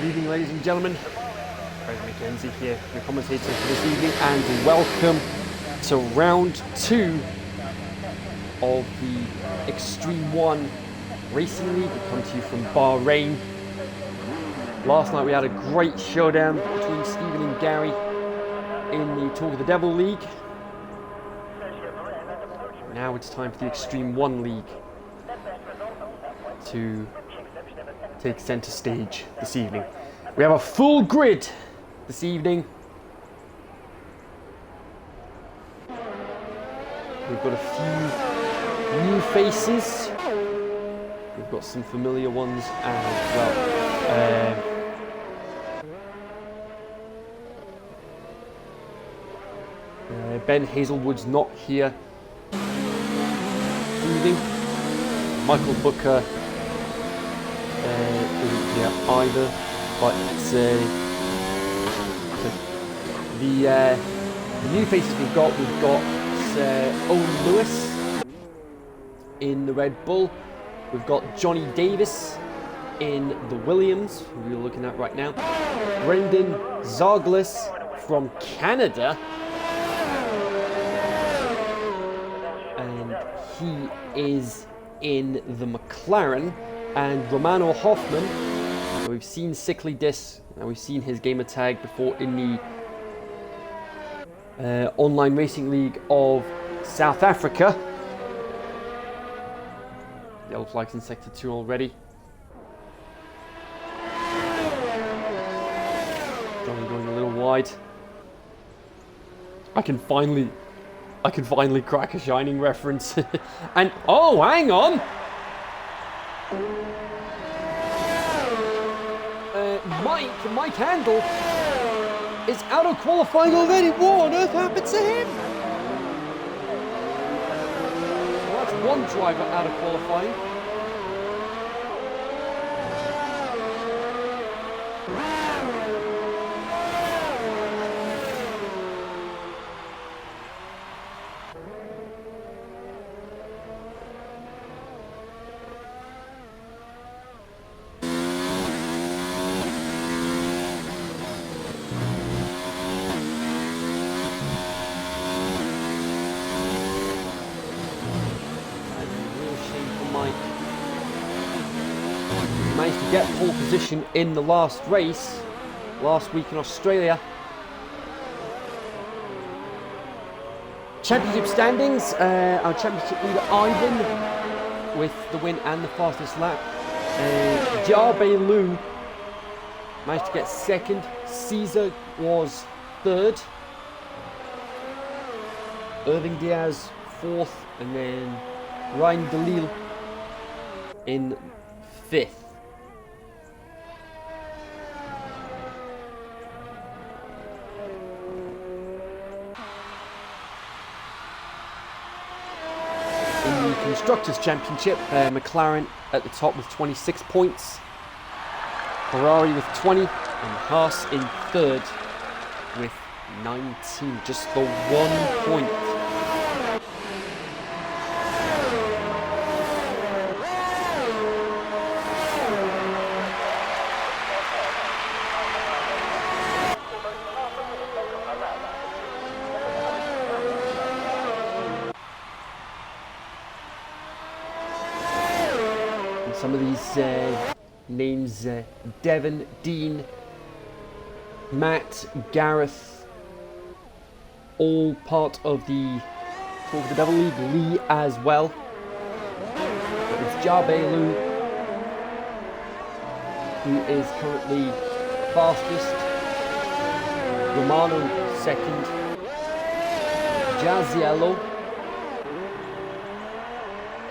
Good evening, ladies and gentlemen. Craig Mackenzie here, your commentator for this evening, and welcome to round 2 of the Extreme 1 Racing League. We come to you from Bahrain. Last night we had a great showdown between Stephen and Gary in the Talk of the Devil League. Now it's time for the Extreme 1 League to take centre stage this evening. We have a full grid this evening. We've got a few new faces. We've got some familiar ones as well. Ben Hazelwood's not here this evening. Michael Booker isn't here either, but the new faces we've got Owen Lewis in the Red Bull. We've got Johnny Davis in the Williams, who we're looking at right now. Brendan Zarglis from Canada, and he is in the McLaren. And Romano Hoffman, we've seen Sickly Dis, and we've seen his gamer tag before in the online racing league of South Africa. Yellow flags in sector 2 already. Johnny going a little wide. I can finally crack a Shining reference. And oh, hang on! Mike Handel is out of qualifying already. What on earth happened to him? Well, that's one driver out of qualifying. Managed to get pole position in the last race last week in Australia. Championship standings, our championship leader Ivan with the win and the fastest lap. Jarbe Lu managed to get second. Caesar was third. Irving Diaz fourth, and then Ryan Dalil in fifth. In the Constructors' Championship, McLaren at the top with 26 points, Ferrari with 20, and Haas in third with 19, just the 1 point. Some of these names, Devon, Dean, Matt, Gareth, all part of the Talk of the Devil League. Lee as well. It's Jarbe Lu, who is currently fastest. Romano second. Jaziello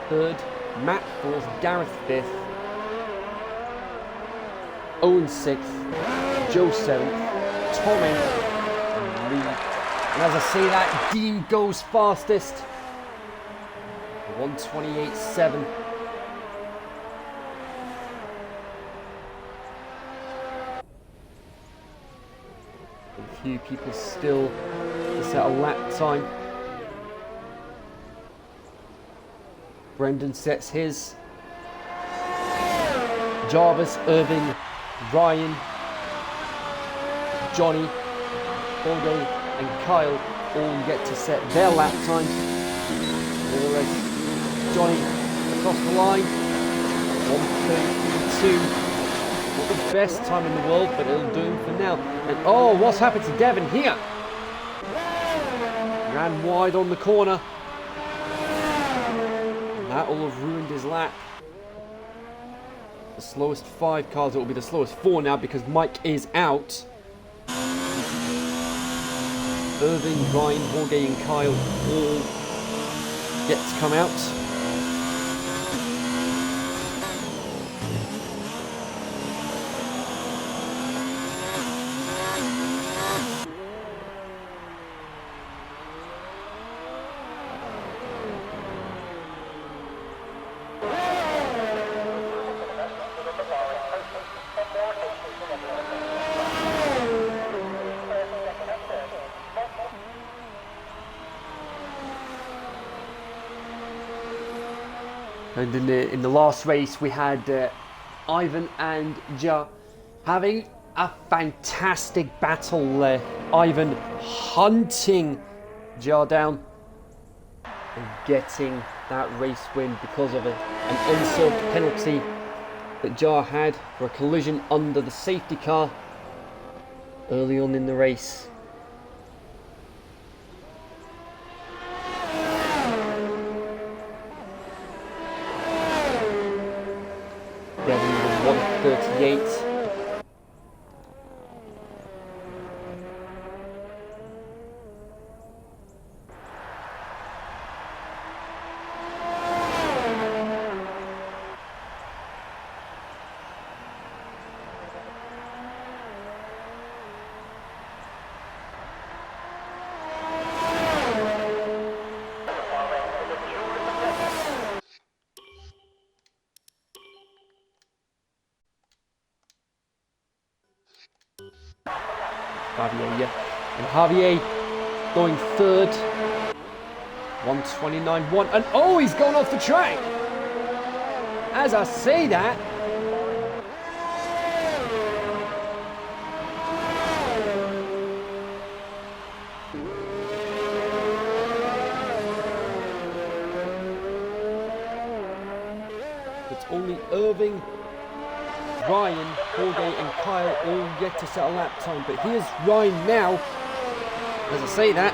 third. Matt fourth, Gareth fifth, Owen sixth, Joe seventh, Tom eighth, and Lee. And as I say that, Dean goes fastest, 1:28.7. A few people still to set a lap time. Brendan sets his. Jarvis, Irving, Ryan, Johnny, Jorge and Kyle all get to set their lap time. Nevertheless, Johnny across the line, 1:32. Not the best time in the world, but it'll do for now. And oh, what's happened to Devon here? Ran wide on the corner. And that will have ruined his lap. The slowest 5 cars, it will be the slowest 4 now because Mike is out. Irving, Ryan, Jorge and Kyle all get to come out. And in the last race, we had Ivan and Ja having a fantastic battle there. Ivan hunting Ja down and getting that race win because of an unserved penalty that Ja had for a collision under the safety car early on in the race. Devon was 1:38. Javier, yeah. And Javier going third. 1:29.1. And oh, he's gone off the track. As I say that, it's only Irving, Ryan, Jorge and Kyle all get to set a lap time, but here's Ryan now, as I say that.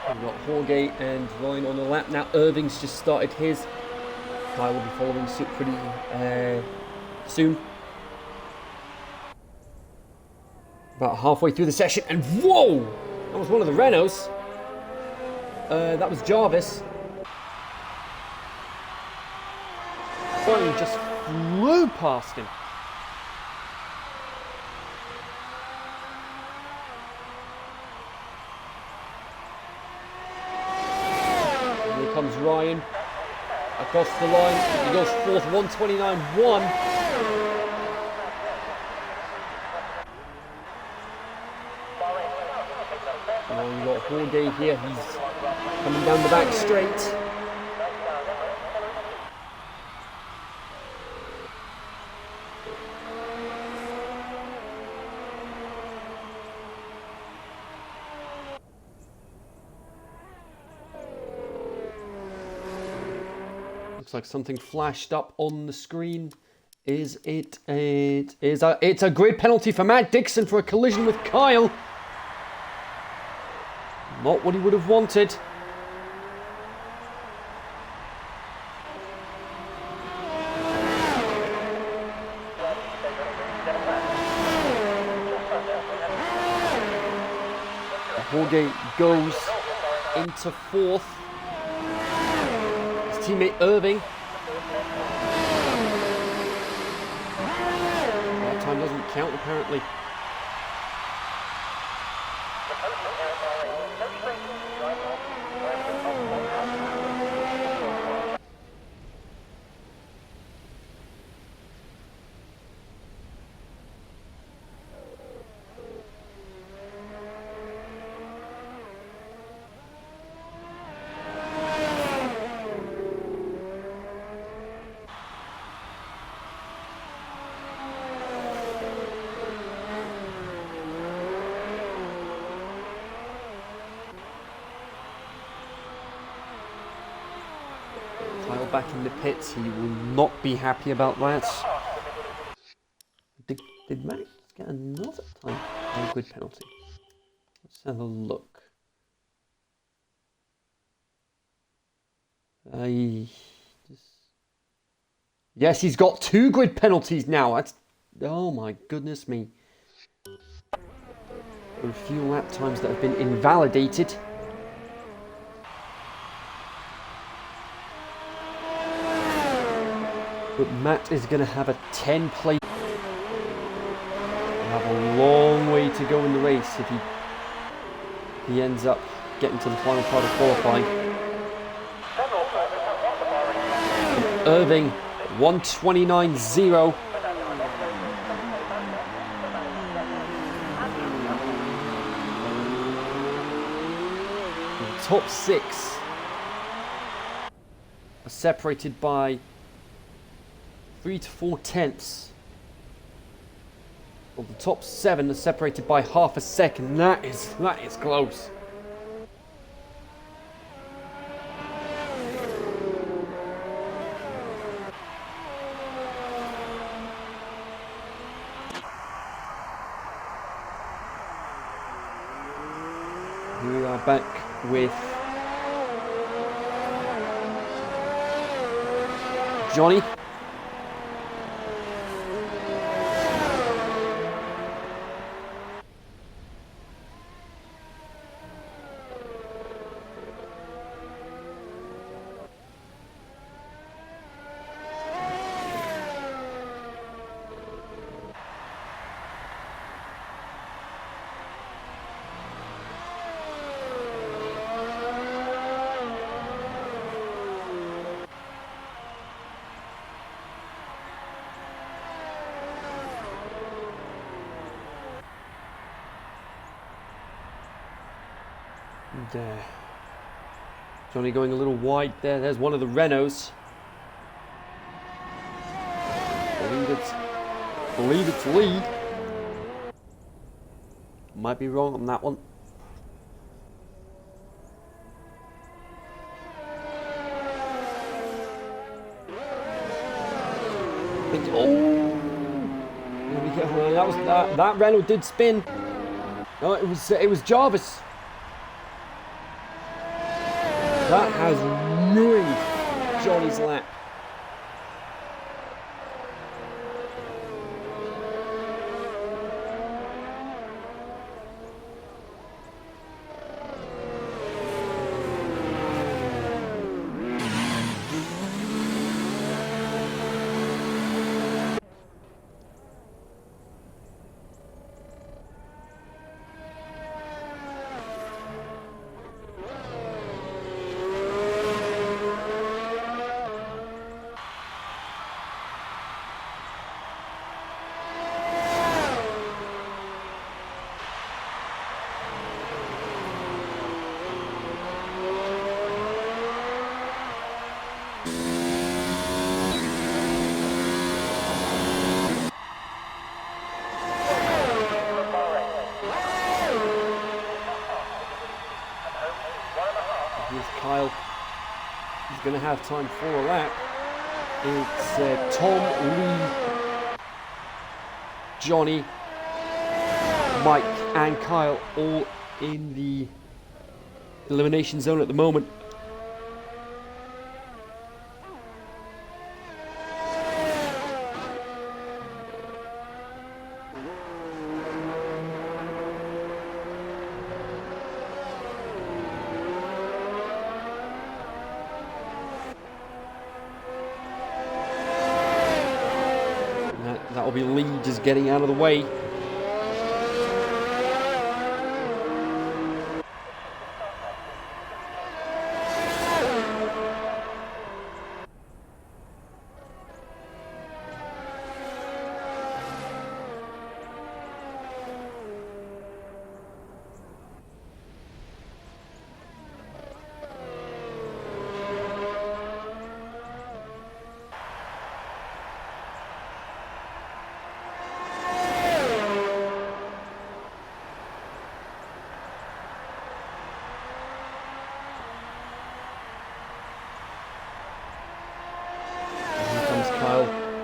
We've got Jorge and Ryan on the lap. Now Irving's just started his. Kyle will be following suit pretty soon. About halfway through the session, and whoa! That was one of the Renaults. That was Jarvis. Ryan just flew past him. Comes Ryan across the line. He goes fourth, 1:29.1. And we've got Jorge here. He's coming down the back straight. Looks like something flashed up on the screen. Is it? It's a grid penalty for Matt Dixon for a collision with Kyle. Not what he would have wanted. Jorge goes into fourth. His teammate Irving. That time doesn't count apparently. Kyle back in the pits, he will not be happy about that. Did Max get another time a grid penalty? Let's have a look. Yes, he's got 2 grid penalties now. That's, oh my goodness me. There are a few lap times that have been invalidated. But Matt is going to have a 10 place. He'll have a long way to go in the race if he ends up getting to the final part of qualifying. Irving, 1:29.0. The top 6 are separated by 3 to 4 tenths. Well, the top 7 are separated by half a second. That is close. We are back with Johnny. And, Johnny going a little wide there. There's one of the Renaults. Believe it's Lee. Might be wrong on that one. Oh! There we go. That Renault did spin. No, it was Jarvis. That has ruined Johnny's lap. Kyle is going to have time for a lap. It's Tom, Lee, Johnny, Mike and Kyle all in the elimination zone at the moment. that'll be Lee just getting out of the way.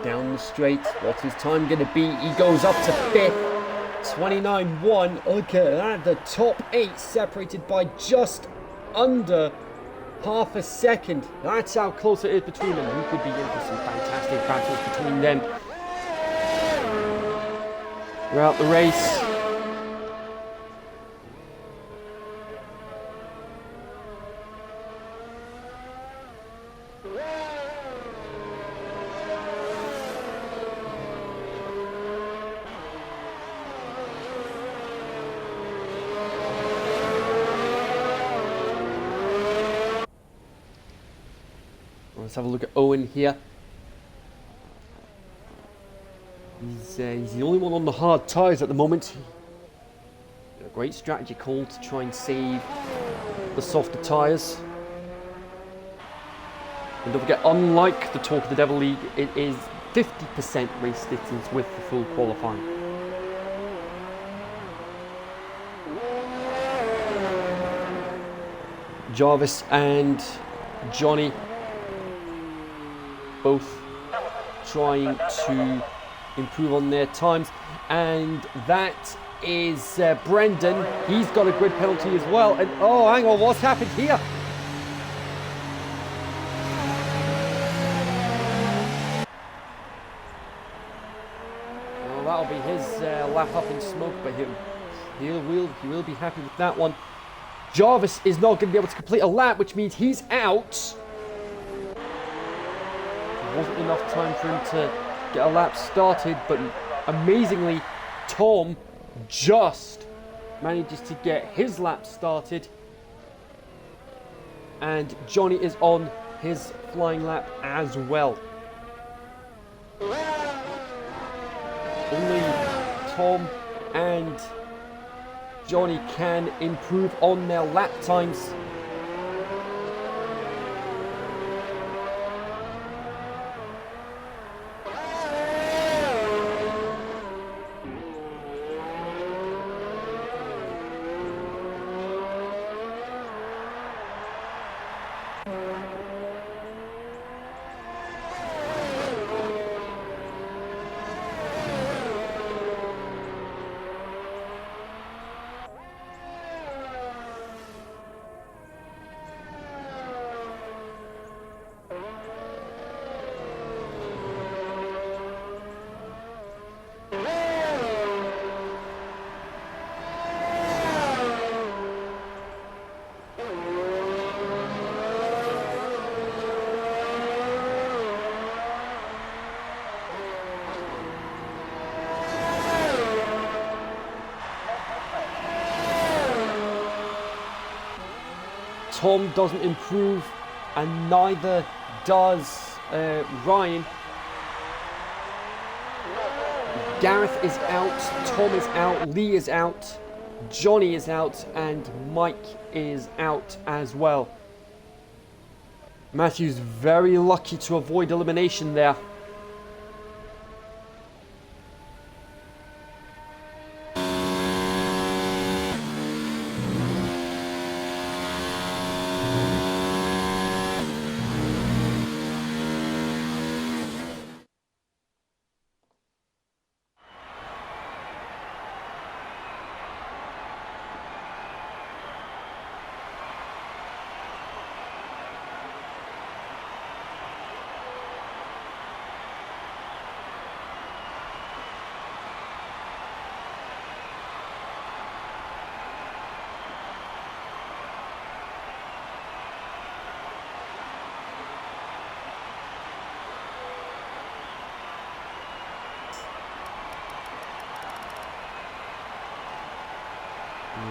Down the straight. What's his time going to be? He goes up to 5th. 29.1. Look at that. The top 8 separated by just under half a second. That's how close it is between them. We could be in for some fantastic battles between them throughout the race. Let's have a look at Owen here. He's the only one on the hard tyres at the moment. A great strategy call to try and save the softer tyres. And don't forget, unlike the Talk of the Devil League, it is 50% race distance with the full qualifying. Jarvis and Johnny both trying to improve on their times, and that is Brendan. He's got a grid penalty as well, and oh, hang on, what's happened here? Well, that'll be his lap up in smoke, but he will be happy with that one. Jarvis is not going to be able to complete a lap, which means he's out. Wasn't enough time for him to get a lap started, but amazingly Tom just manages to get his lap started, and Johnny is on his flying lap as well. Only Tom and Johnny can improve on their lap times. Tom doesn't improve, and neither does Ryan. Gareth is out, Tom is out, Lee is out, Johnny is out, and Mike is out as well. Matthew's very lucky to avoid elimination there.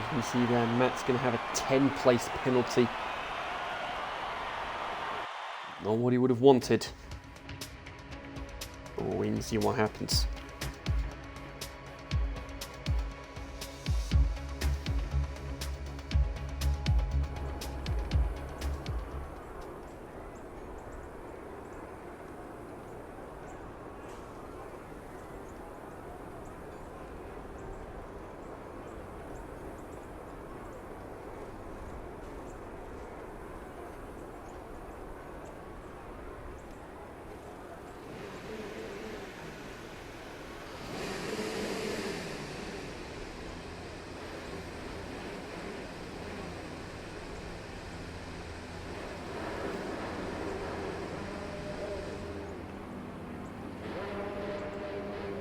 As we see there, Matt's going to have a 10th-place penalty. Not what he would have wanted. But we'll wait and see what happens.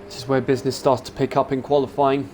This is where business starts to pick up in qualifying.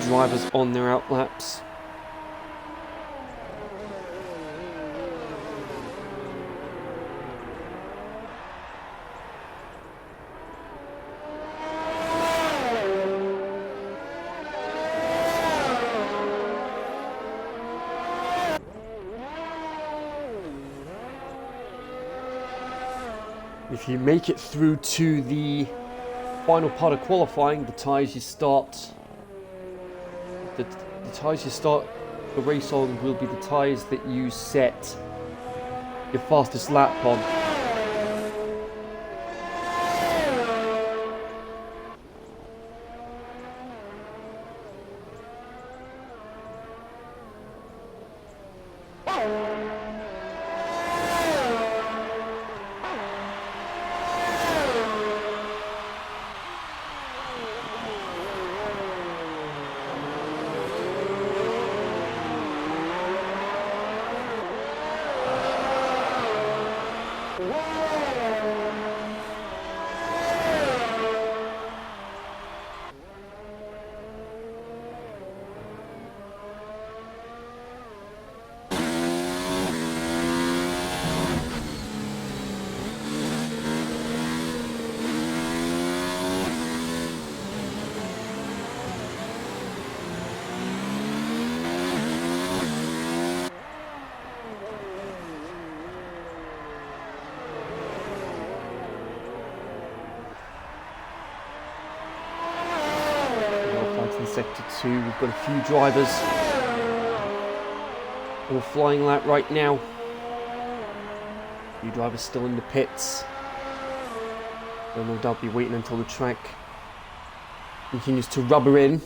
Drivers on their outlaps. If you make it through to the final part of qualifying, the tyres you start the race on will be the tyres that you set your fastest lap on. Sector 2, we've got a few drivers all flying lap right now. A few drivers still in the pits. They'll no doubt be waiting until the track continues to rubber in.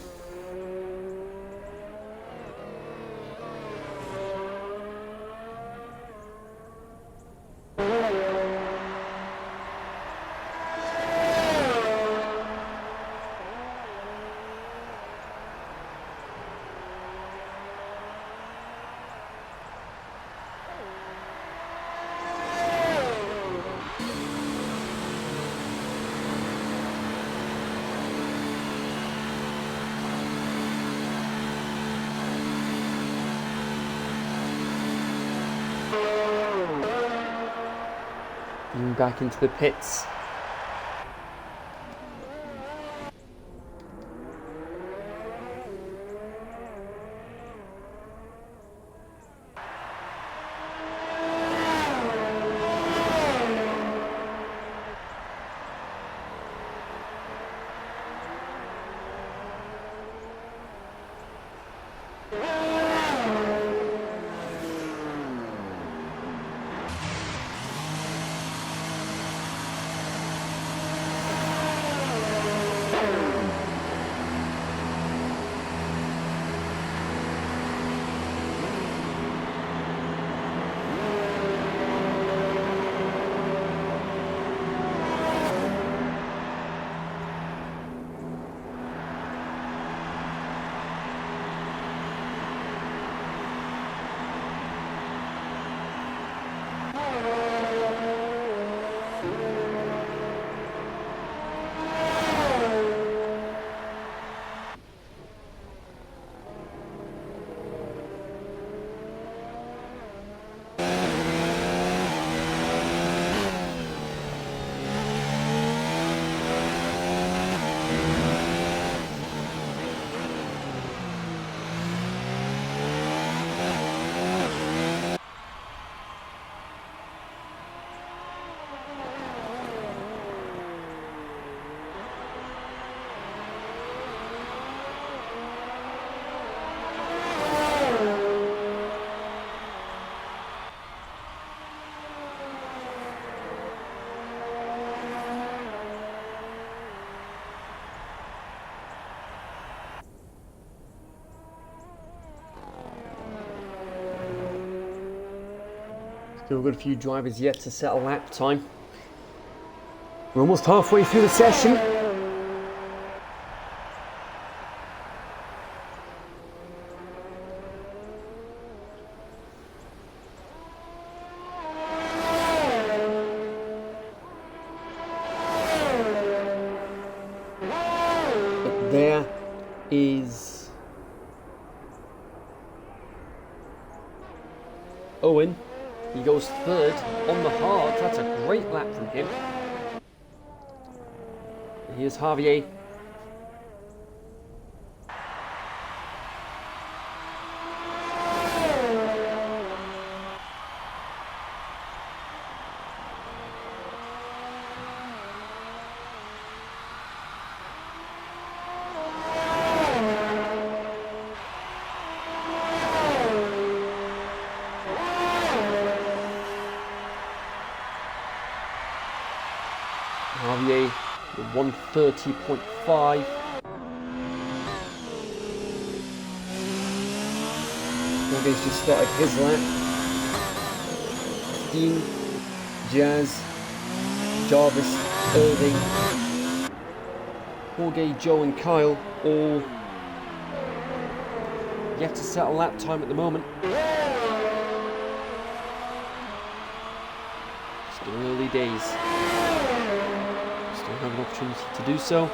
Back into the pits. Still got a few drivers yet to set a lap time. We're almost halfway through the session. But there is Owen. He goes third on the hard. That's a great lap from him. And here's Javier. Javier with 130.5. Jorge's just started his lap. Dean, Jazz, Jarvis, Irving, Jorge, Joe and Kyle all yet to set a lap time at the moment. Still early days. Still have an opportunity to do so.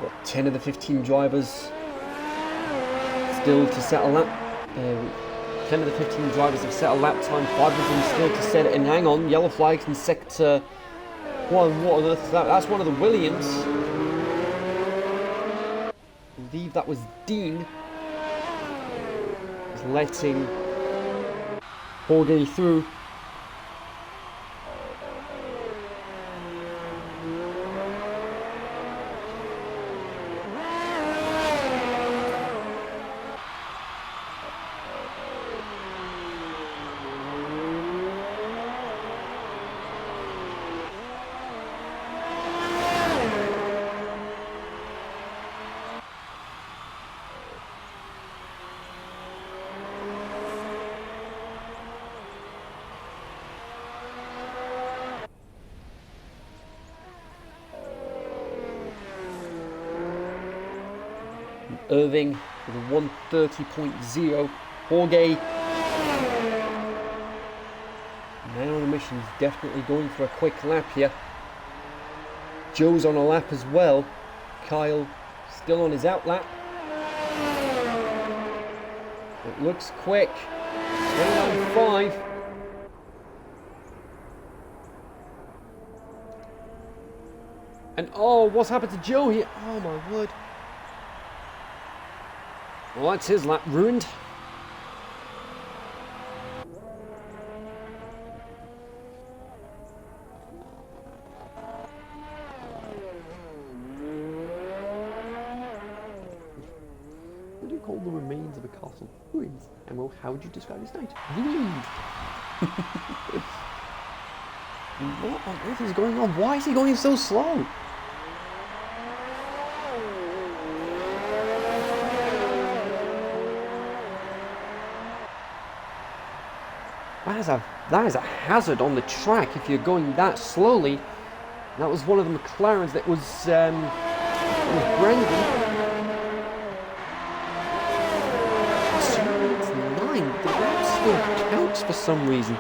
Got 10 of the 15 drivers still to set a lap. 10 of the 15 drivers have set a lap time, 5 of them still to set it. And hang on, yellow flags in sector 1. What on earth is that? That's one of the Williams. I believe that was Dean. He's letting Jorge through. Irving with a 130.0. Jorge, man on a mission, is definitely going for a quick lap here. Joe's on a lap as well. Kyle still on his out lap. It looks quick. 29.5. And oh, what's happened to Joe here? Oh my word. Well, that's his lap ruined. What do you call the remains of a castle? Ruins. And well, how would you describe his night? Ruined. What on earth is going on? Why is he going so slow? That is a hazard on the track if you're going that slowly. That was one of the McLarens that was Brendan. 2:09. The lap still counts for some reason.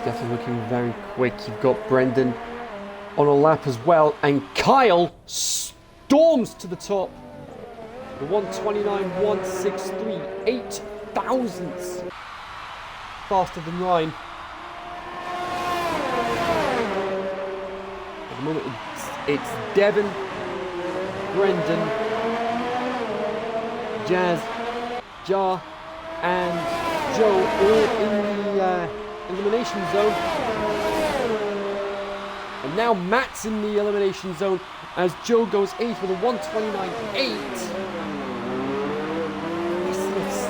Definitely looking very quick. You've got Brendan on a lap as well, and Kyle storms to the top. The 129.163, 8 thousandths faster than Ryan. At the moment, it's Devon, Brendan, Jazz, Jar, and Joe all in the elimination zone. And now Matt's in the elimination zone as Joe goes 8th with a 129.8. This is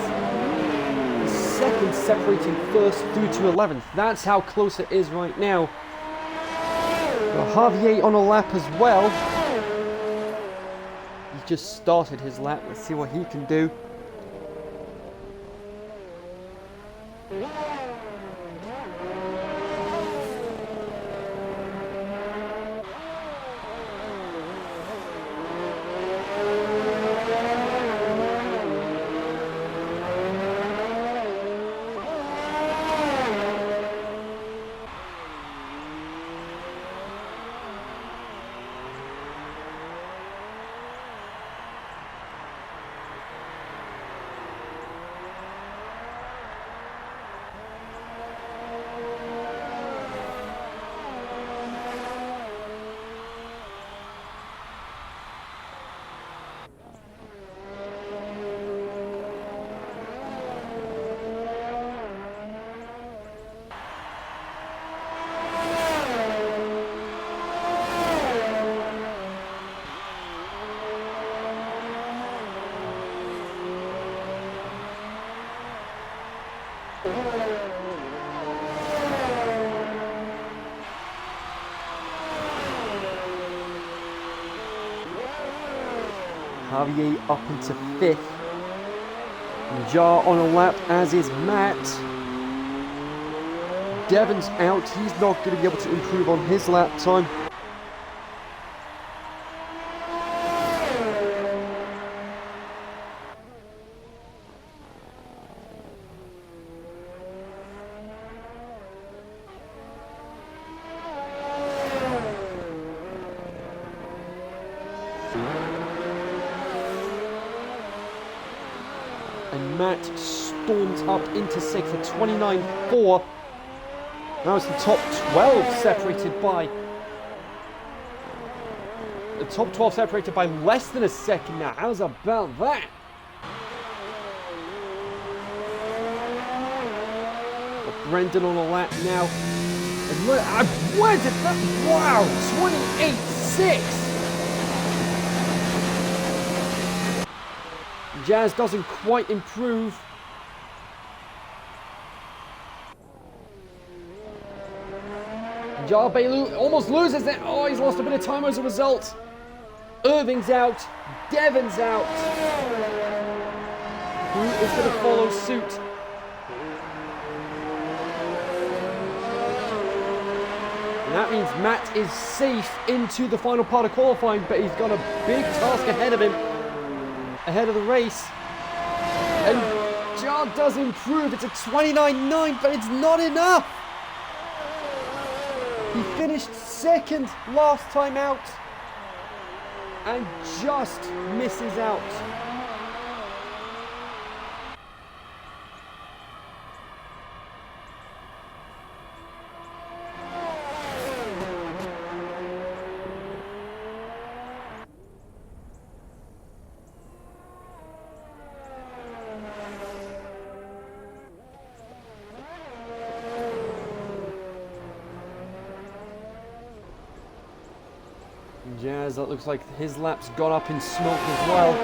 the second separating first through to 11th. That's how close it is right now. Got Javier on a lap as well. He just started his lap. Let's see what he can do. Javier up into 5th. And Jar on a lap, as is Matt. Devon's out. He's not going to be able to improve on his lap time. And Matt storms up into 6th at 29.4. Now it's the top 12 separated by... The top 12 separated by less than a second now. How's about that? Got Brendan on a lap now. And where did that... Wow! 28.6! Jazz doesn't quite improve. Jarbe almost loses it. Oh, he's lost a bit of time as a result. Irving's out. Devon's out. Who is going to follow suit? And that means Matt is safe into the final part of qualifying, but he's got a big task ahead of him. Ahead of the race, and Jar does improve. It's a 29.9, but it's not enough. He finished 2nd last time out and just misses out. Jazz, that looks like his lap's gone up in smoke as well.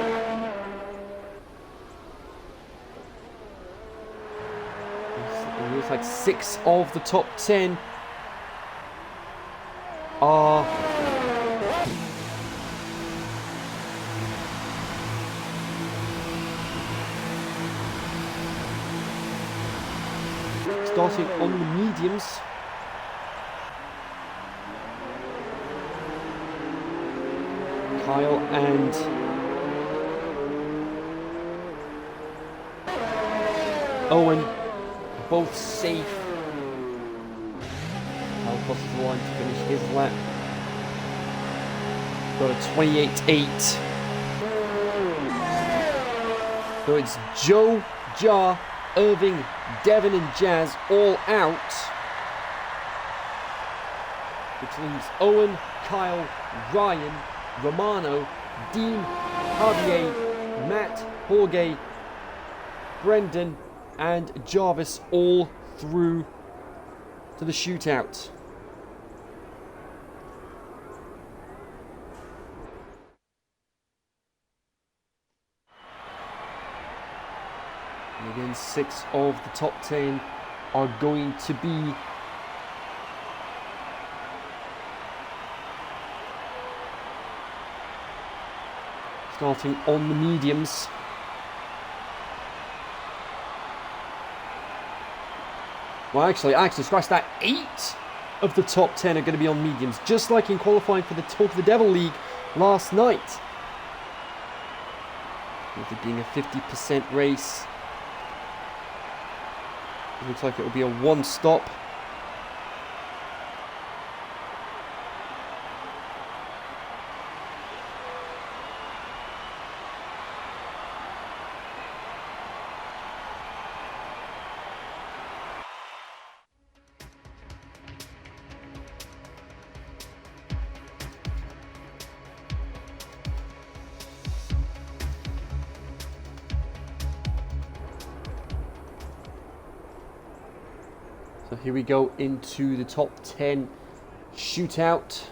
It looks like 6 of the top 10 are... starting on the mediums. Kyle and Owen both safe. crosses the line to finish his lap. Got a 28.8. So it's Joe, Jar, Irving, Devon and Jazz all out. Which leaves Owen, Kyle, Ryan, Romano, Dean, Javier, Matt, Jorge, Brendan and Jarvis all through to the shootout. And again, 6 of the top 10 are going to be starting on the mediums. Well, actually, scratch that. 8 of the top 10 are going to be on mediums, just like in qualifying for the Talk of the Devil League last night. With it being a 50% race, it looks like it will be a one-stop. So here we go into the top 10 shootout.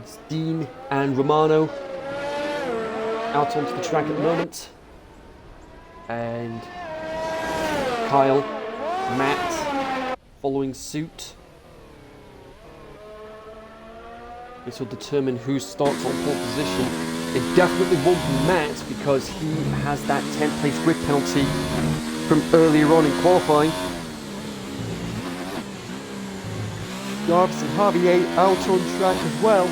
It's Dean and Romano out onto the track at the moment. And Kyle, Matt following suit. This will determine who starts on pole position. It definitely won't be Matt because he has that 10th place grid penalty from earlier on in qualifying. Jarvis and Javier out on track as well.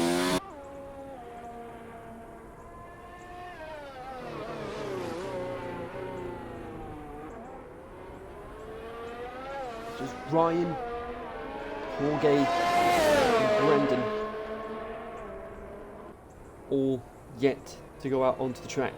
Just Ryan, Jorge and Brendan all yet to go out onto the track.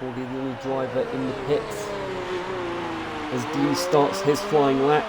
Jorge, the only driver in the pits, as Dean starts his flying lap.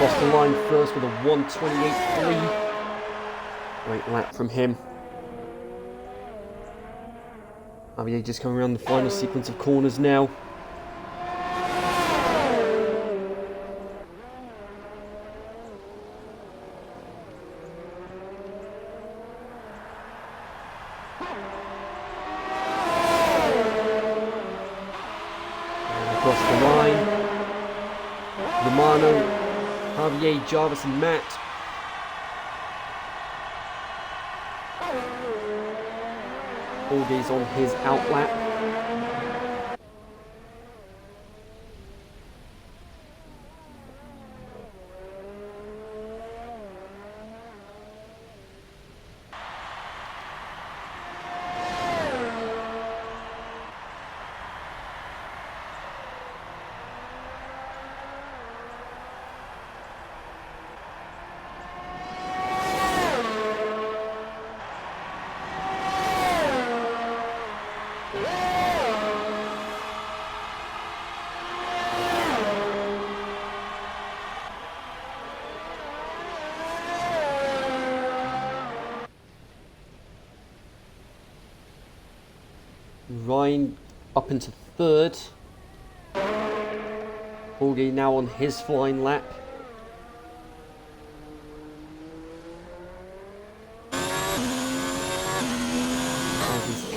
across the line first with a 1:28.3. Great lap from him. Javier just coming around the final sequence of corners now. And across the line. Romano, Javier, Jarvis and Matt. Jorge's on his outlap. Ryan up into third. Jorge now on his flying lap.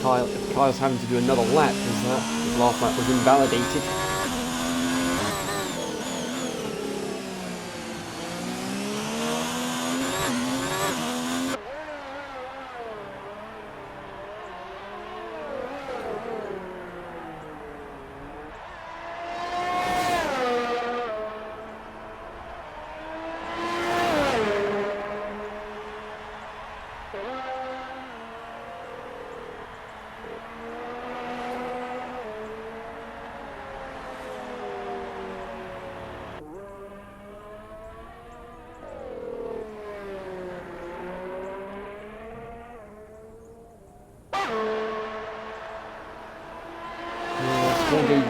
Kyle's having to do another lap because his last lap was invalidated.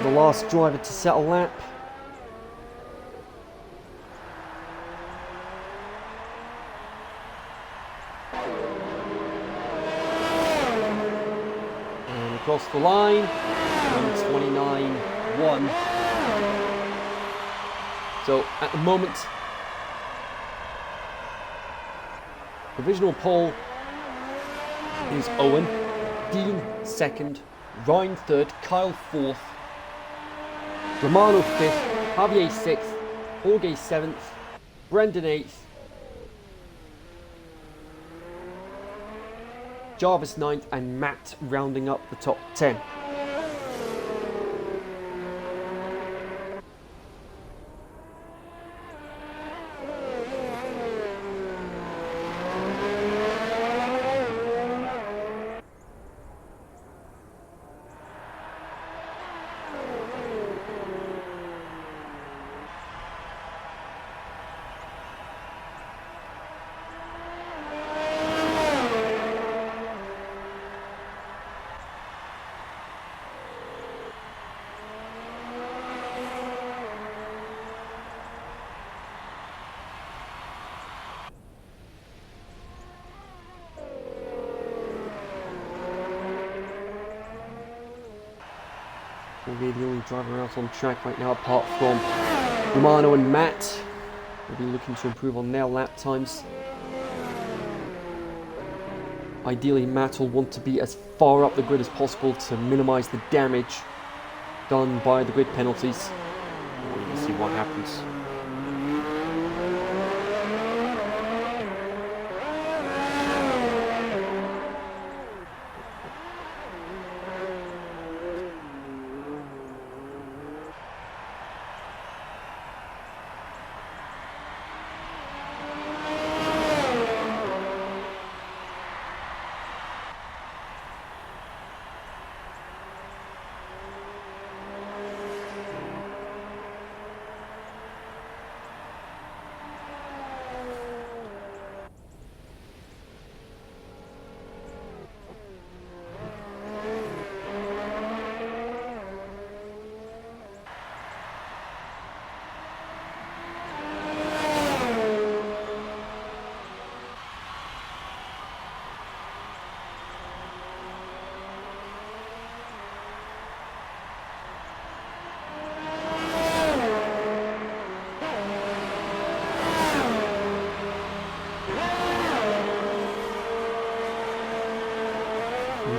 The last driver to set a lap. And across the line, 1:29.1. So at the moment, provisional pole is Owen, Dean second, Ryan third, Kyle fourth, Romano 5th, Javier 6th, Jorge 7th, Brendan 8th, Jarvis 9th, and Matt rounding up the top 10. Will be the only driver else on track right now apart from Romano and Matt. We'll be looking to improve on their lap times. Ideally, Matt will want to be as far up the grid as possible to minimise the damage done by the grid penalties. We'll see what happens.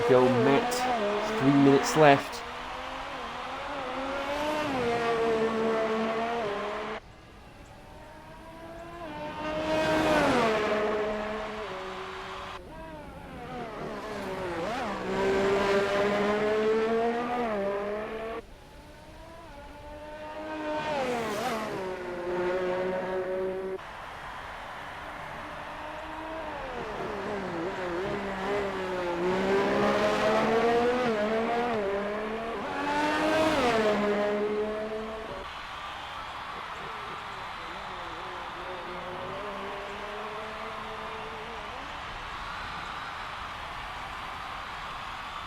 we go, Matt. 3 minutes left.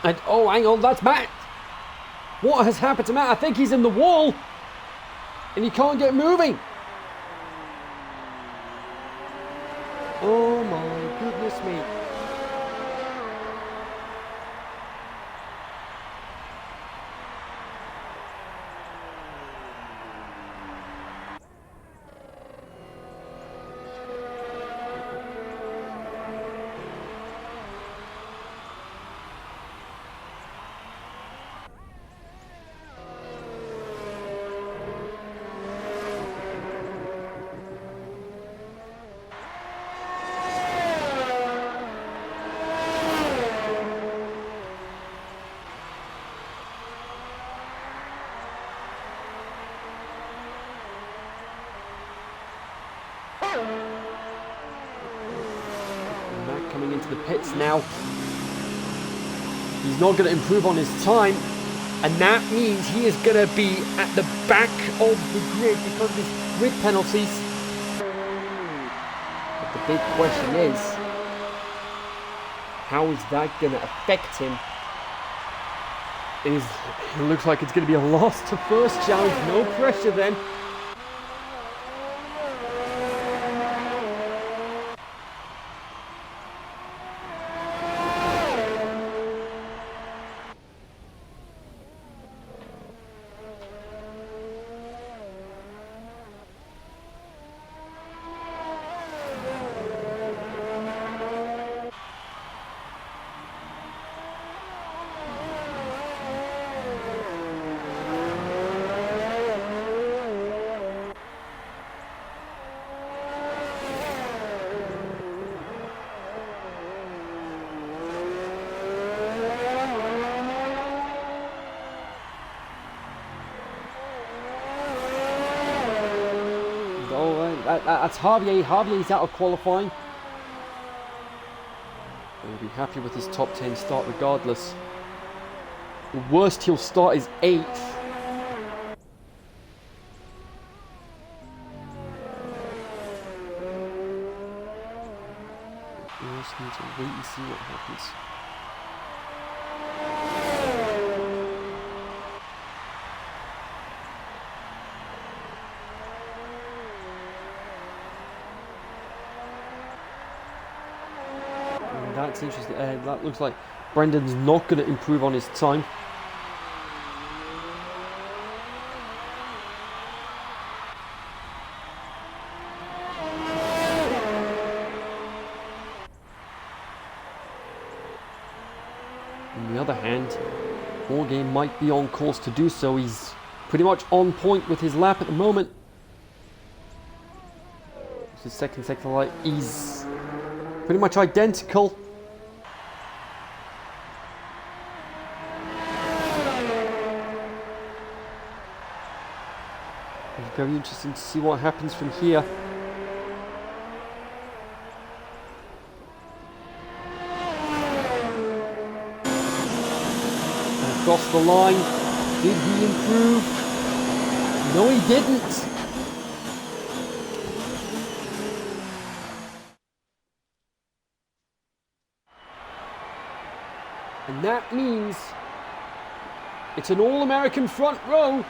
And, oh, hang on, that's Matt. What has happened to Matt? I think he's in the wall. And he can't get moving. Oh my goodness me. Matt coming into the pits now. He's not going to improve on his time, and that means he is going to be at the back of the grid because of his grid penalties. But the big question is, how is that going to affect him? It looks like it's going to be a loss to first challenge. No pressure then. That's Javier. Javier's out of qualifying. He'll be happy with his top 10 start regardless. The worst he'll start is 8th. We just need to wait and see what happens. That's interesting. That looks like Brendan's not going to improve on his time. On the other hand, Jorge might be on course to do so. He's pretty much on point with his lap at the moment. It's his second sector light. He's pretty much identical. Very interesting to see what happens from here. And across the line, did he improve? No, he didn't. And that means it's an All-American front row.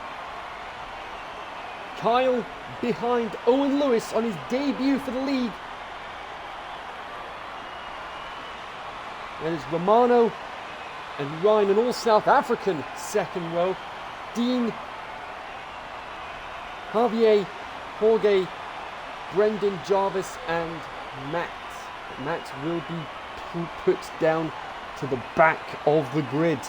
Kyle behind Owen Lewis on his debut for the league. There's Romano and Ryan, an all South African second row. Dean, Javier, Jorge, Brendan, Jarvis and Matt. Matt will be put down to the back of the grid.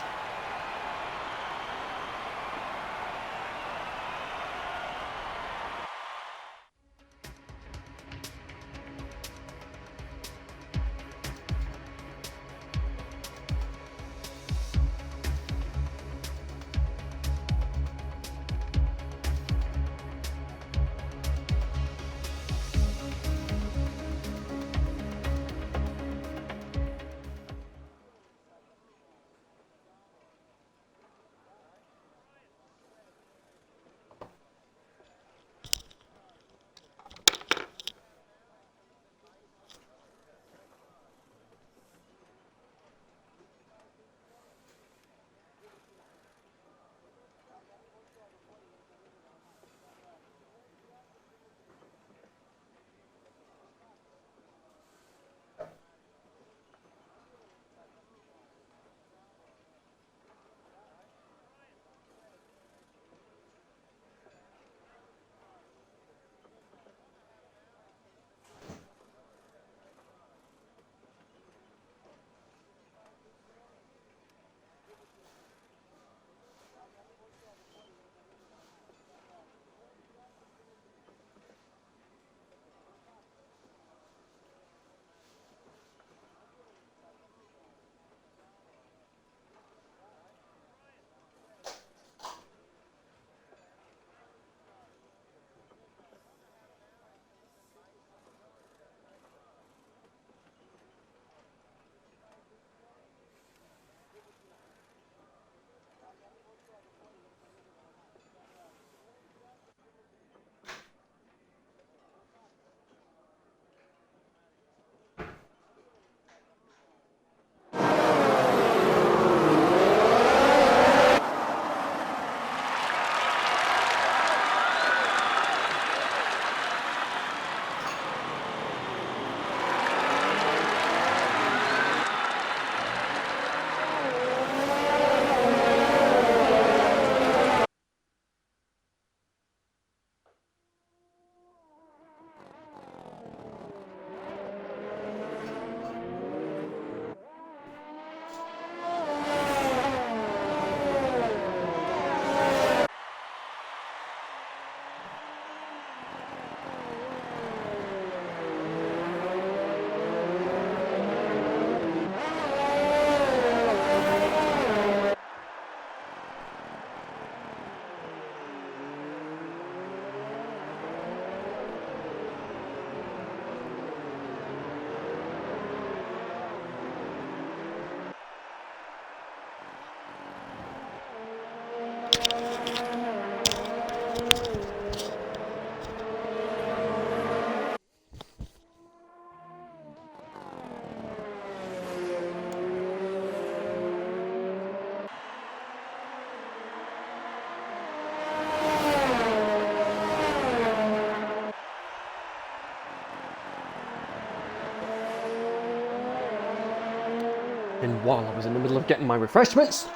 And while I was in the middle of getting my refreshments,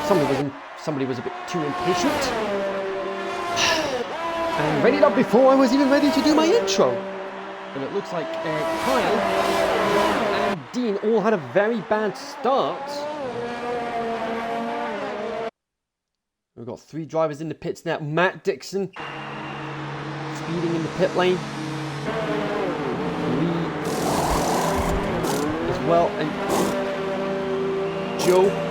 somebody was a bit too impatient and readied up before I was even ready to do my intro. And it looks like Kyle and Dean all had a very bad start. We've got 3 drivers in the pits now. Matt Dixon speeding in the pit lane. Well, and Joe.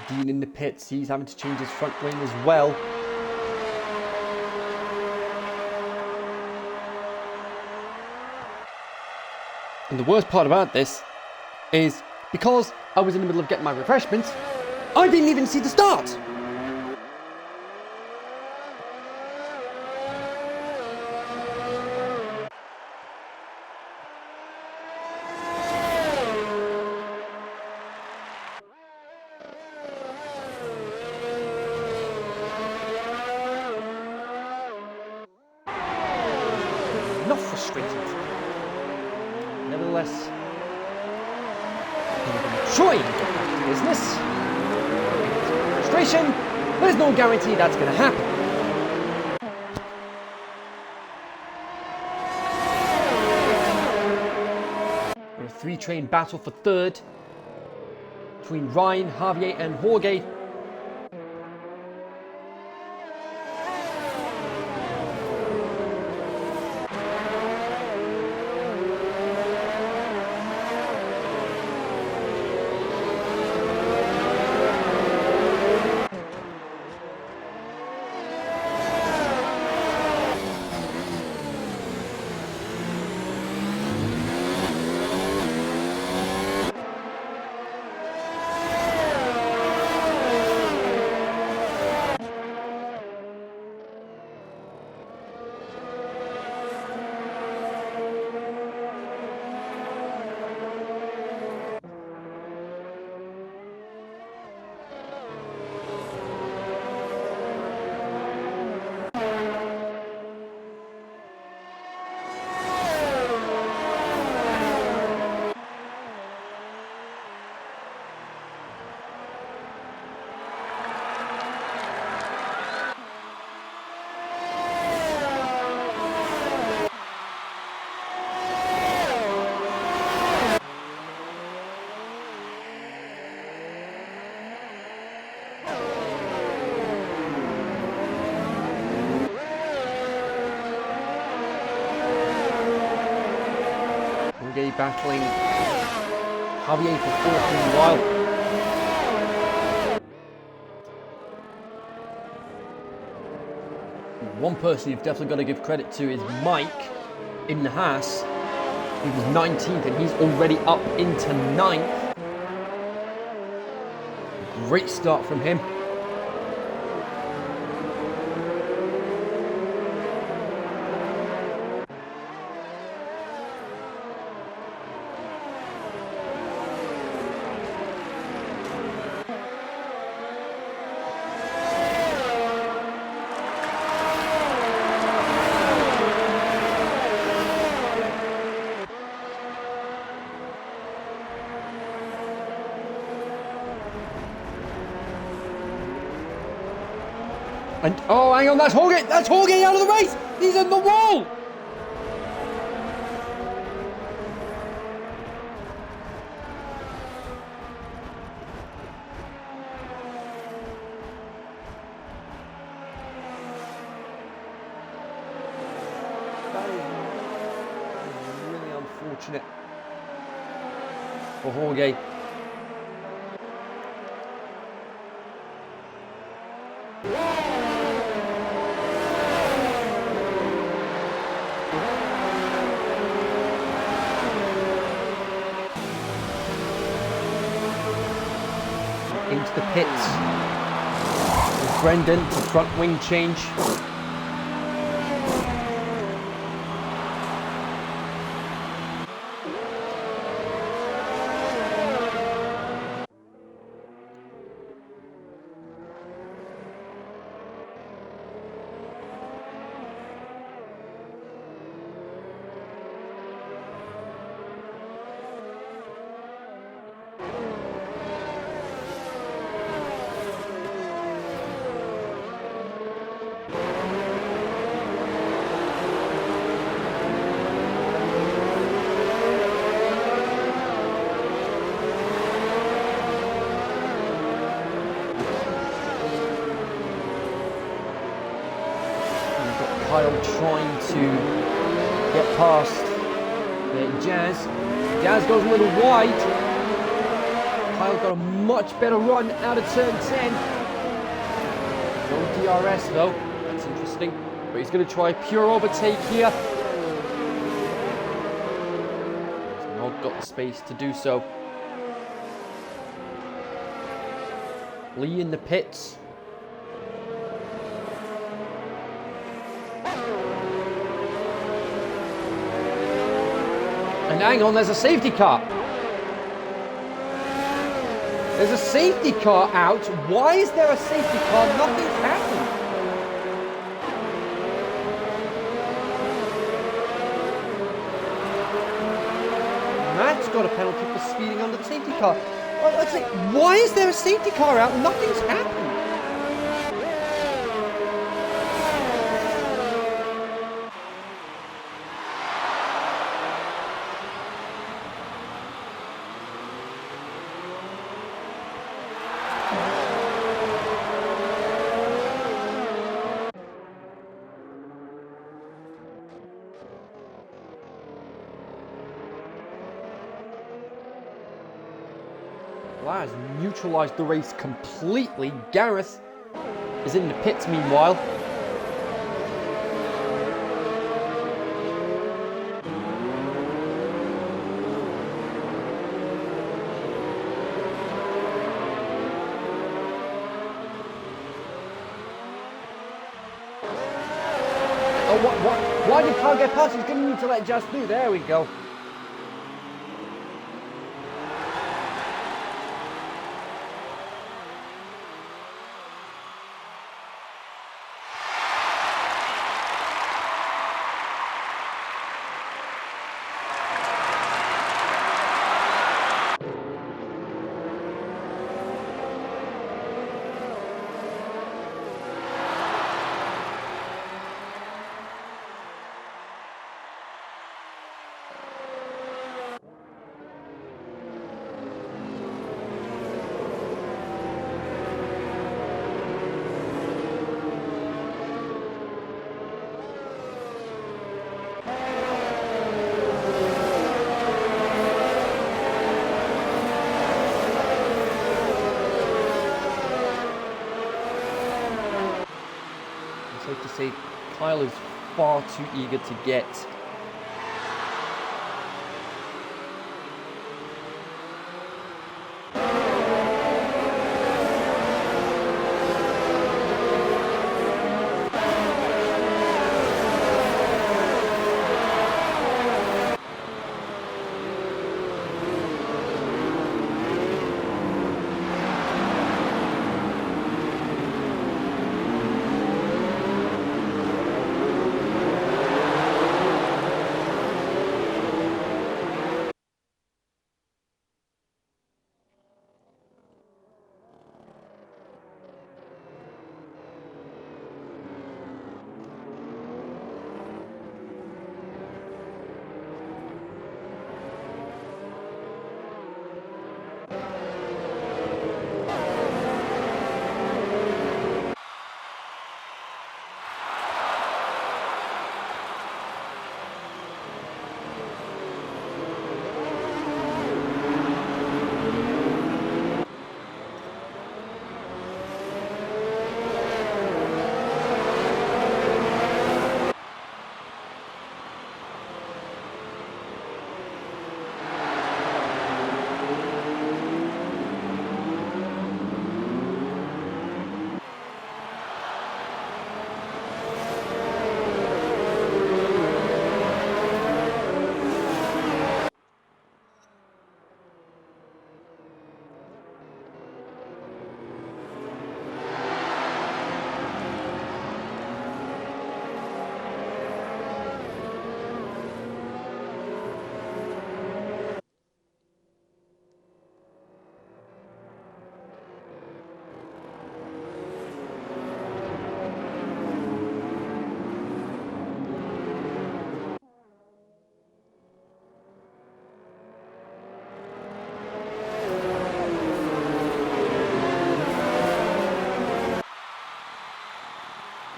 Dean in the pits, he's having to change his front wing as well. And the worst part about this is because I was in the middle of getting my refreshments, I didn't even see the start. frustrated. Nevertheless, we're going to try and get back to business. Frustration, there's no guarantee that's going to happen. A three-train battle for third between Ryan, Javier and Jorge. Battling Javier for fourth meanwhile. One person you've definitely got to give credit to is Mike in the Haas. He was 19th and he's already up into 9th. Great start from him. And, oh, hang on, that's Jorge! That's Jorge out of the race! He's in the wall! That is really unfortunate for Jorge. Into the pits with Brendan, the front wing change. Kyle trying to get past Jazz. Jazz goes a little wide. Kyle got a much better run out of turn 10. No DRS though, that's interesting. But he's going to try a pure overtake here. He's not got the space to do so. Lee in the pits. And hang on, there's a safety car. There's a safety car out. Why is there a safety car? Nothing's happened. got a penalty for speeding under the safety car. It's like, why is there a safety car out? Nothing's happened. That has neutralised the race completely. Gareth is in the pits meanwhile. Oh, what? Why did Kyle get past? He's going to need to let Jazz through. There we go. Safe to say, Kyle is far too eager to get.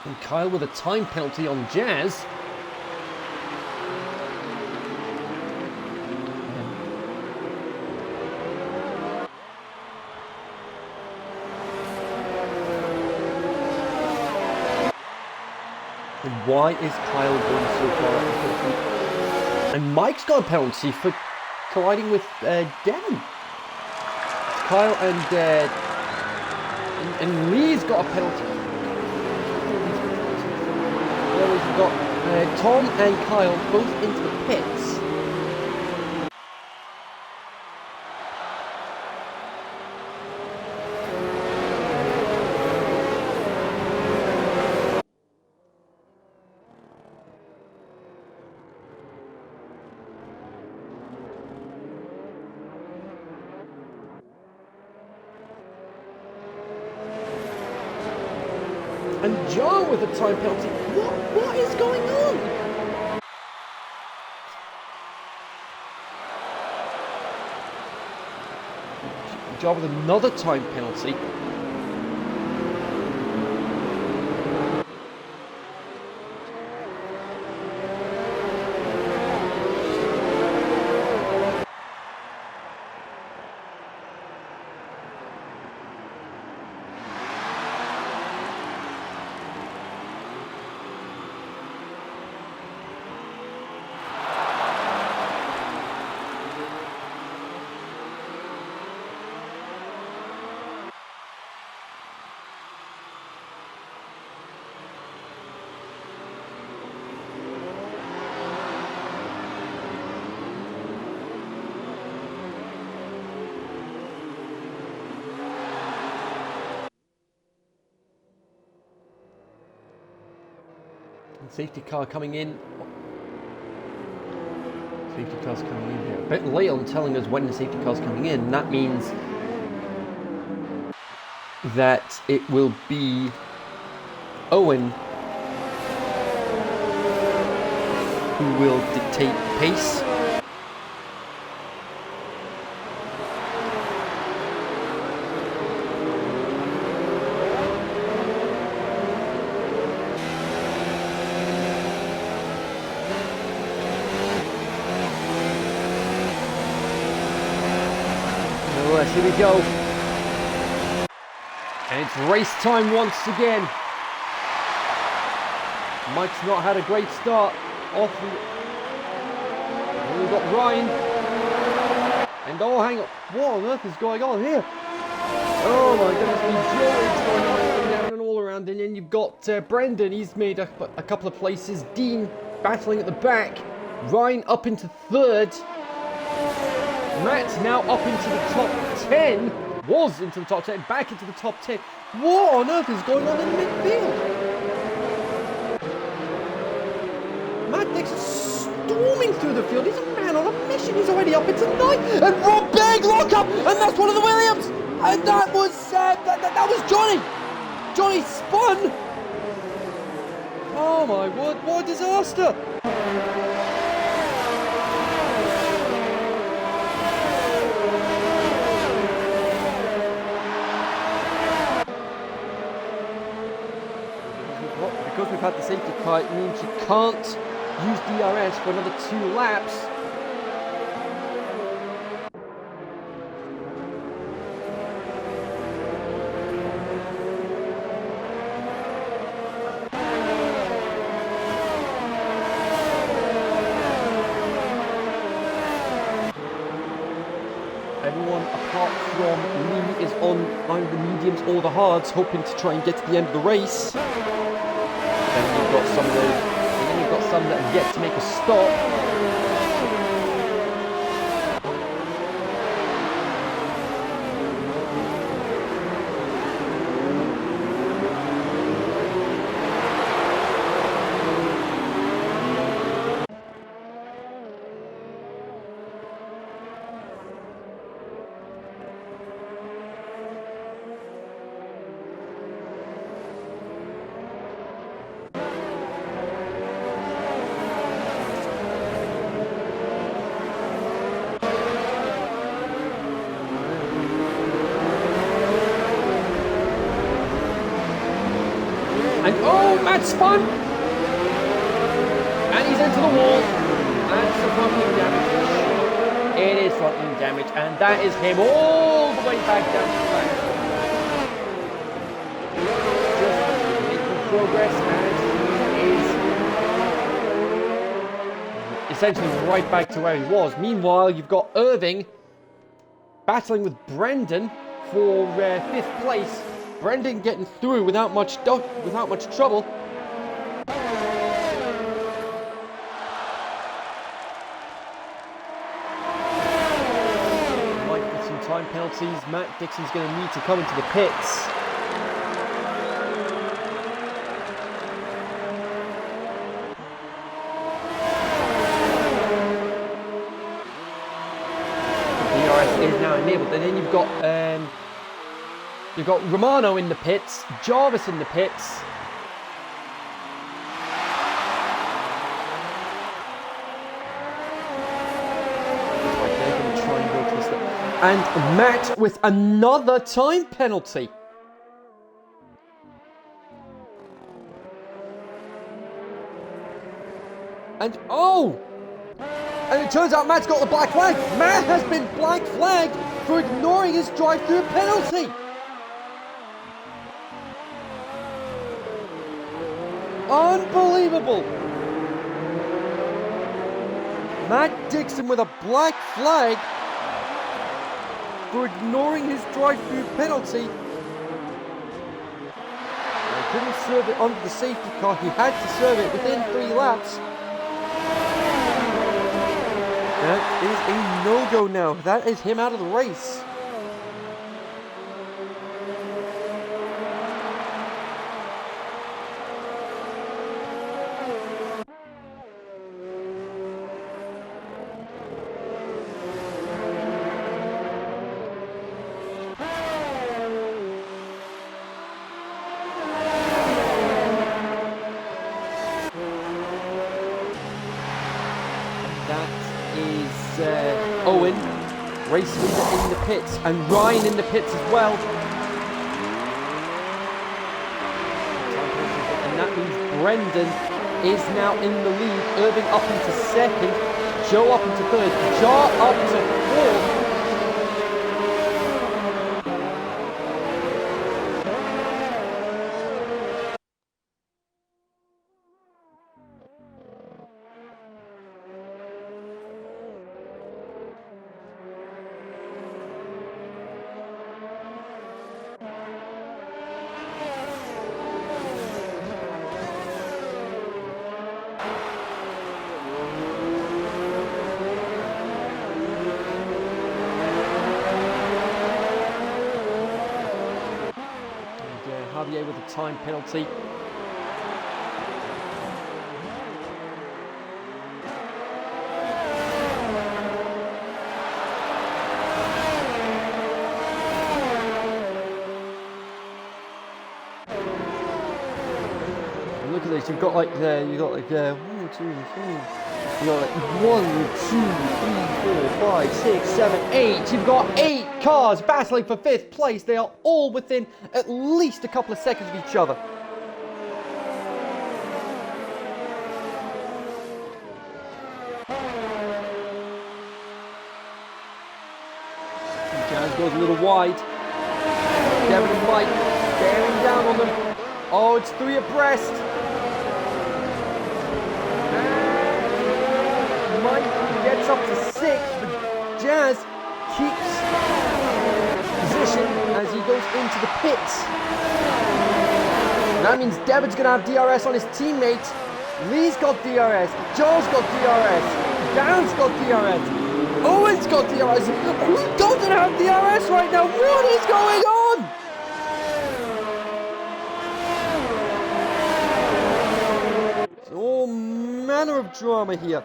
And Kyle with a time penalty on Jazz. And why is Kyle going so far? And Mike's got a penalty for colliding with Devon. Kyle and Lee's got a penalty. Well, we've got Tom and Kyle both into the pits. And Jar with a time penalty. What is going on? Jar with another time penalty. Safety car coming in. Safety car's coming in here. A bit late on telling us when the safety car's coming in. That means that it will be Owen who will dictate pace. Here we go. And it's race time once again. Mike's not had a great start off the... And we've got Ryan. And oh, hang on. What on earth is going on here? Oh my goodness, Joey's going on down and all around. And then you've got Brendan. He's made a couple of places. Dean battling at the back. Ryan up into third. Matt now up into the top 10, was into the top 10, back into the top 10. What on earth is going on in midfield? Matt Dixon storming through the field. He's a man on a mission. He's already up into 9. And Rob big lock up, and that's one of the Williams. And that was that was Johnny. Johnny spun. Oh my word! What a disaster! Because we've had the safety car, it means you can't use DRS for another 2 laps. Everyone apart from Lee is on either the mediums or the hards, hoping to try and get to the end of the race. Then you've got some of those, and then you've got some that have yet to make a stop. And oh, Matt spun! And he's into the wall. That's the front wing damage. It is front wing damage, and that is him all the way back down to the back. Just making progress, and he is essentially right back to where he was. Meanwhile, you've got Irving battling with Brendan for 5th place. Brendan getting through without much trouble. Might get some time penalties. Matt Dixon's going to need to come into the pits. The DRS is now enabled, and then you've got Romano in the pits, Jarvis in the pits, And Matt with another time penalty. And and it turns out Matt's got the black flag. Matt has been black flagged for ignoring his drive-through penalty. Unbelievable. Matt Dixon with a black flag for ignoring his drive-through penalty. He couldn't serve it under the safety car. He had to serve it within 3 laps. That is a no-go now. That is him out of the race. Owen, race leader in the pits, and Ryan in the pits as well. And that means Brendan is now in the lead. Irving up into second, Joe up into third, Jar up to fourth. Javier with a time penalty. And look at this. You've got like 1, 2, 3. You got like 1, 2, 3, 4, 5, 6, 7, 8. You've got 8 cars battling for 5th place. They are all within at least a couple of seconds of each other. Jazz goes a little wide. Devin and Mike bearing down on them. Oh, it's 3 abreast. Mike gets up to 6, but Jazz keeps position as he goes into the pits. And that means Devin's going to have DRS on his teammate. Lee's got DRS. Joe's got DRS. Dan's got DRS. Owen's got DRS. Who doesn't have DRS right now? What is going on? It's all manner of drama here.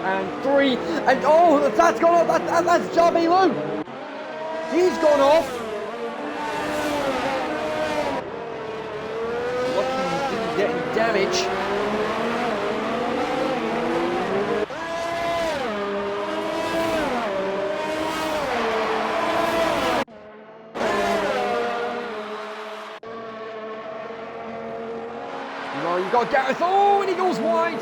And 3, and oh, that's gone off. That's Javi Lou. He's gone off. Lucky he didn't get any damage. No, you got Gareth. Oh, and he goes wide.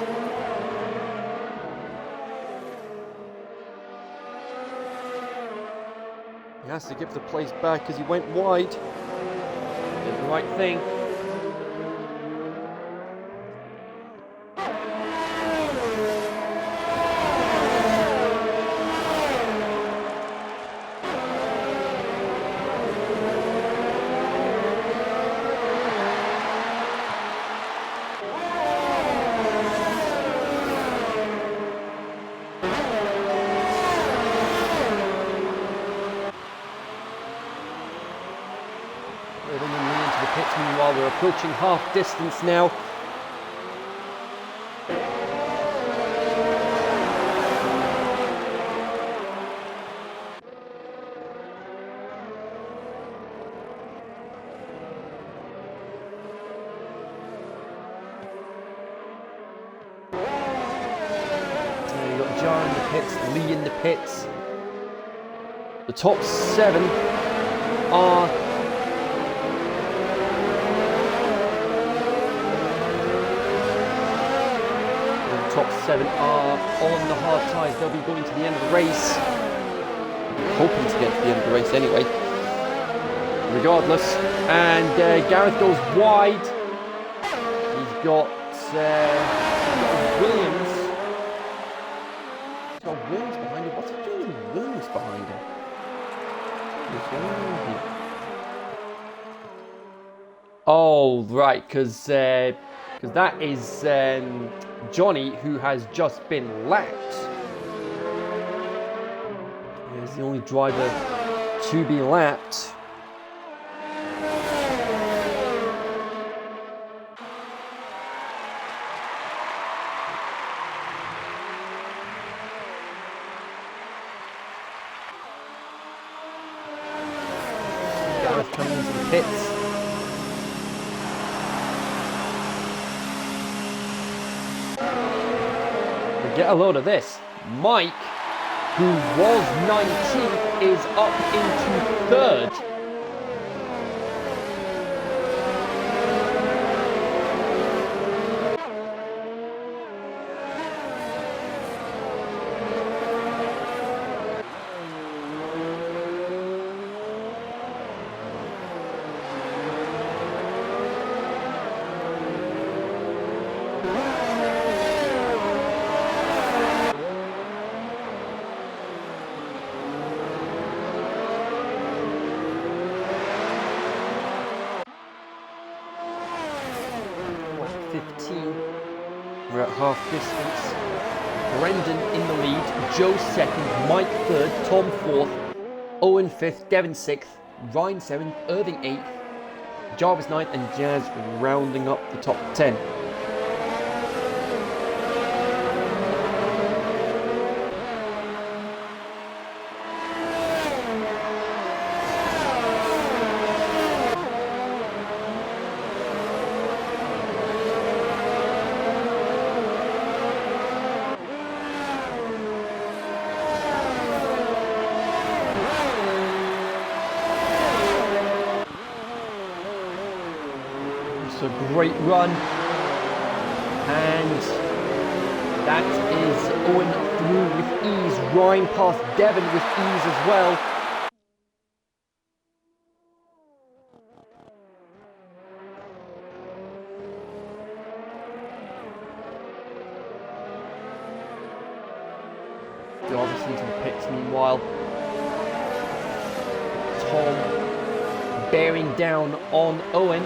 He has to give the place back because he went wide. Did the right thing. Meanwhile, we're approaching half distance now. Jar in the pits, Lee in the pits. The top 7 are on the hard tyres. They'll be going to the end of the race. Hoping to get to the end of the race anyway. Regardless. And Gareth goes wide. He's got Williams. He's got Williams behind him. What's he doing with Williams behind him? Oh, right, because that is Johnny, who has just been lapped. He's the only driver to be lapped. Gareth coming into the pits. Get a load of this. Mike, who was 19th, is up into 3rd. We're at half distance. Brendan in the lead, Joe 2nd, Mike 3rd, Tom 4th, Owen 5th, Devon 6th, Ryan 7th, Irving 8th, Jarvis 9th, and Jazz rounding up the top 10. A great run, and that is Owen through with ease. Ryan past Devon with ease as well. Jarvis into the pits meanwhile. Tom bearing down on Owen.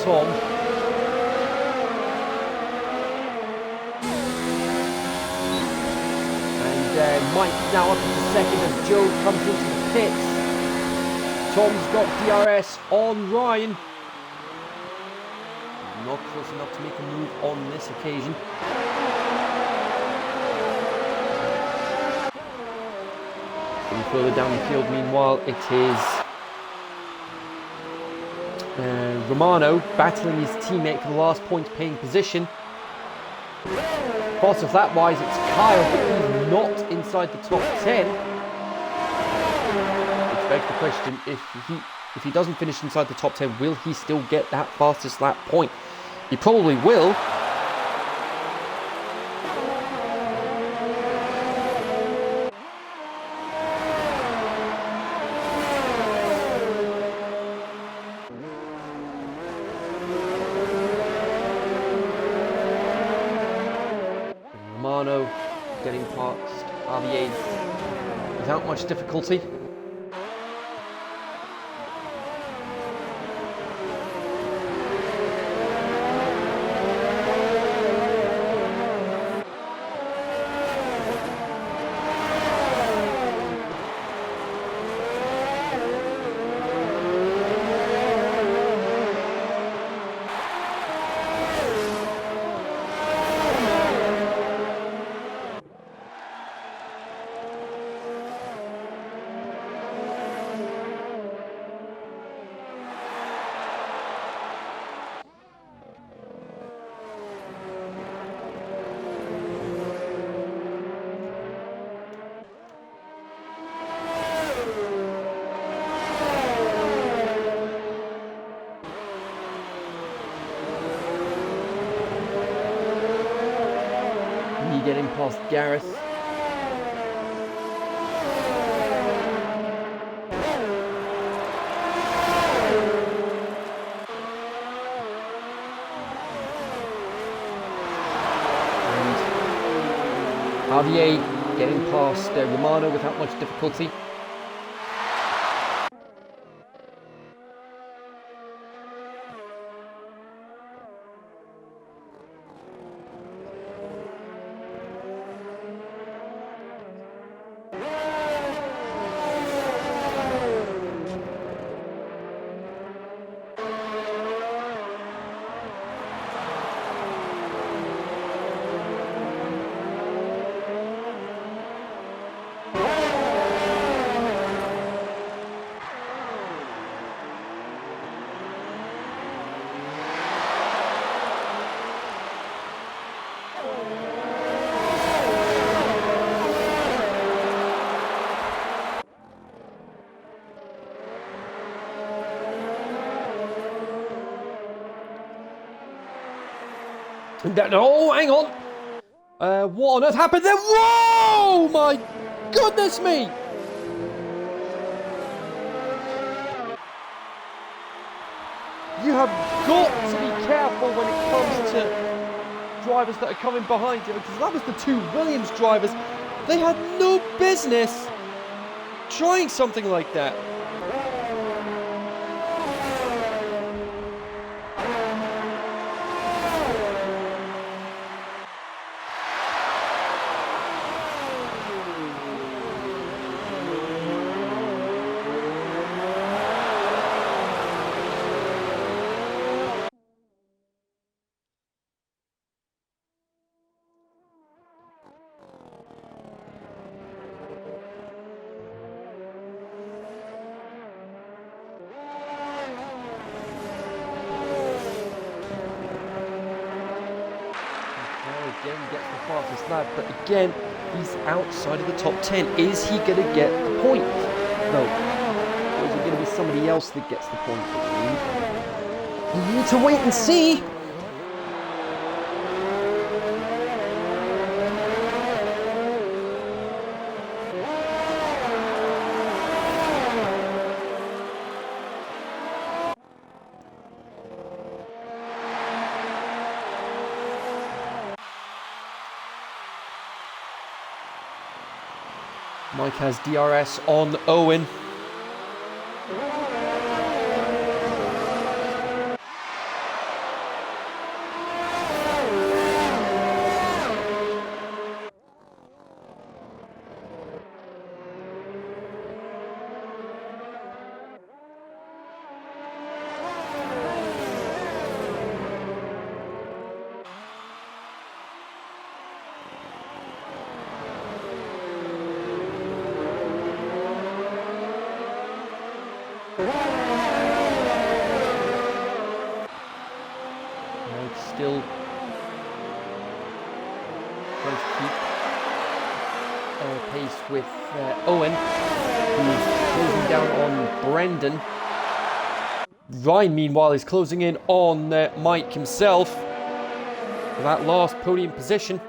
Tom. And Mike now up into 2nd as Joe comes into the pits. Tom's got DRS on Ryan. Not close enough to make a move on this occasion. And further down the field, meanwhile, it is Romano battling his teammate for the last point paying position. Bottom flat wise, it's Kyle, but he's not inside the top 10. Which begs the question, if he doesn't finish inside the top 10, will he still get that fastest lap point? He probably will. Romano getting past RVA without much difficulty. Getting past Gareth. And RVA getting past Romano without much difficulty. Oh, hang on! What on earth happened there? Whoa! My goodness me! You have got to be careful when it comes to drivers that are coming behind you, because that was the two Williams drivers. They had no business trying something like that. Again gets the fastest lap, but again he's outside of the top 10. Is he going to get the point? No. Or is it going to be somebody else that gets the point? We need to wait and see. Mike has DRS on Owen. Still trying to keep pace with Owen, who's closing down on Brendan. Ryan, meanwhile, is closing in on Mike himself for that last podium position.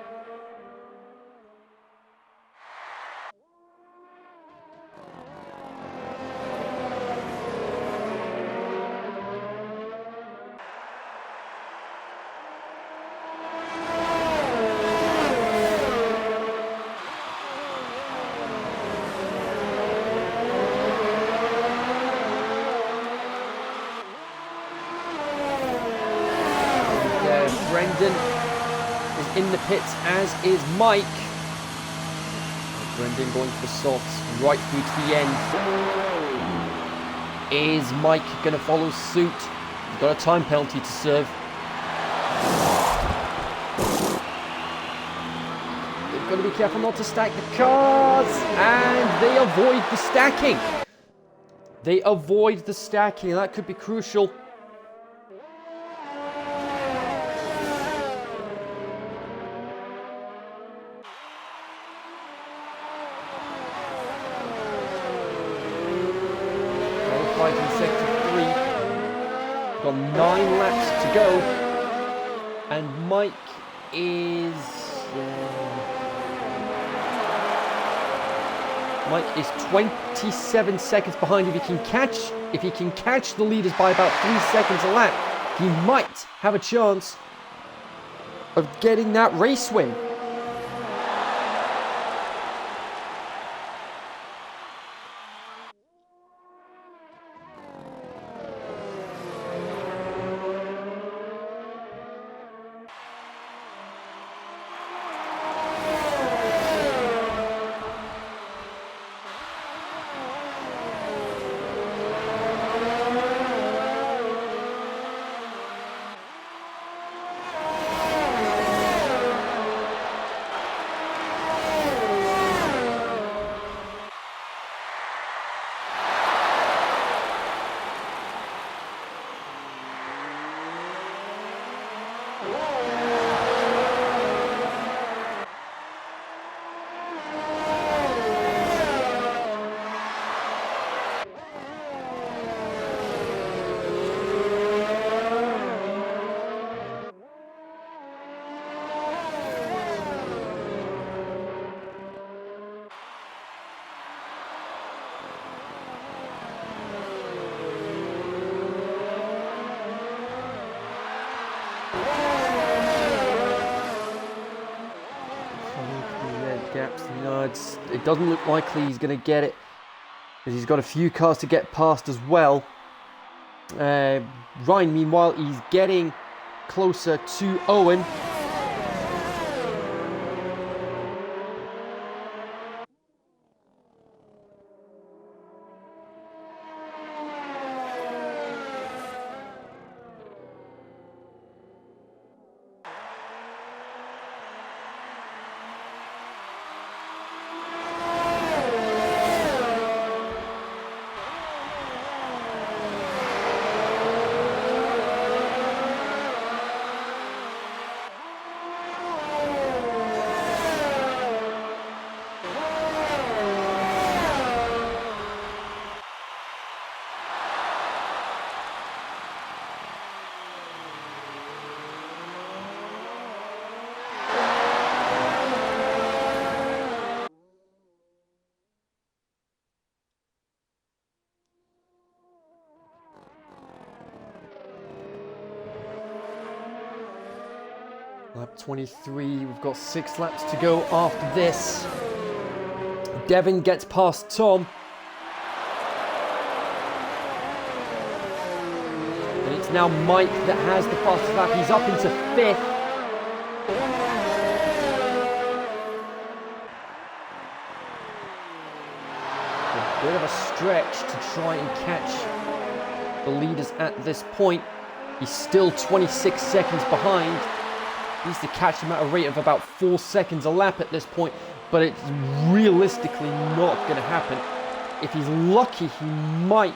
Brendan is in the pits, as is Mike. Brendan going for the softs right through to the end. Is Mike going to follow suit? He's got a time penalty to serve. They've got to be careful not to stack the cars, and they avoid the stacking. They avoid the stacking, and that could be crucial. Fighting sector 3. Got 9 laps to go, and Mike is 27 seconds behind. If he can catch the leaders by about 3 seconds a lap, he might have a chance of getting that race win. Gaps, it doesn't look likely he's going to get it, because he's got a few cars to get past as well. Ryan, meanwhile, he's getting closer to Owen. Lap 23, we've got 6 laps to go after this. Devin gets past Tom. And it's now Mike that has the fastest lap. He's up into 5th. A bit of a stretch to try and catch the leaders at this point. He's still 26 seconds behind. Needs to catch them at a rate of about 4 seconds a lap at this point, but it's realistically not going to happen. If he's lucky, he might.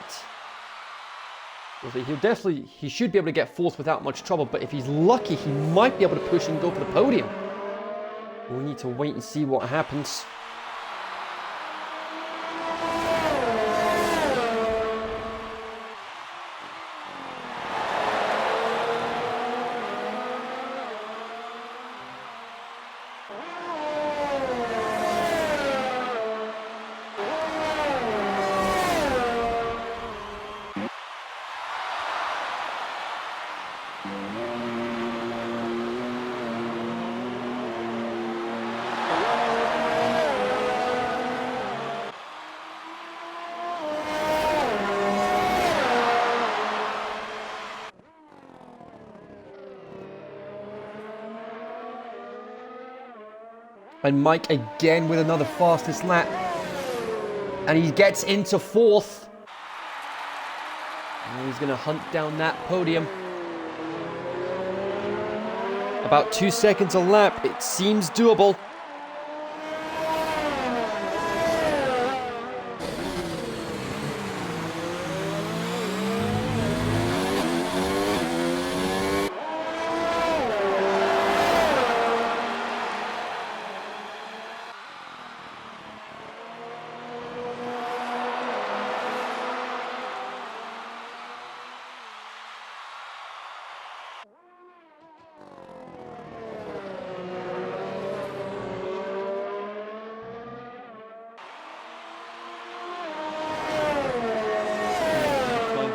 He should be able to get 4th without much trouble, but if he's lucky, he might be able to push and go for the podium. We need to wait and see what happens. And Mike again with another fastest lap. And he gets into fourth. And he's going to hunt down that podium. About 2 seconds a lap. It seems doable.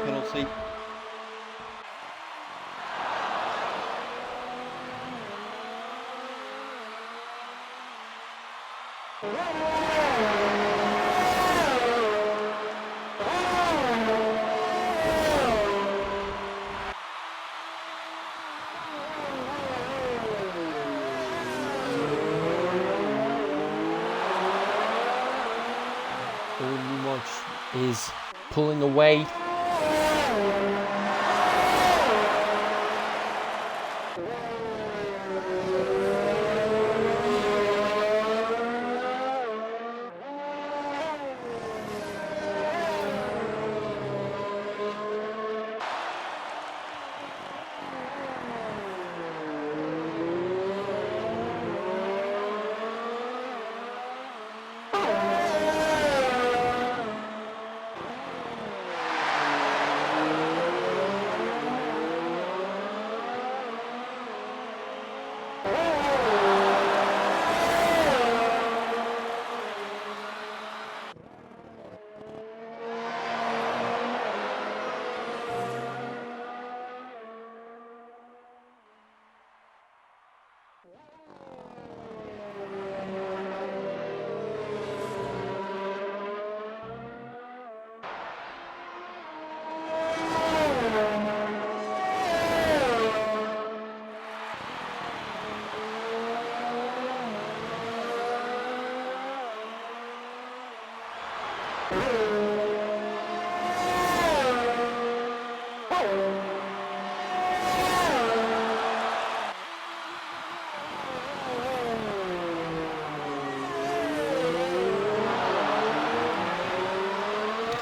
Penalty. Is pulling away.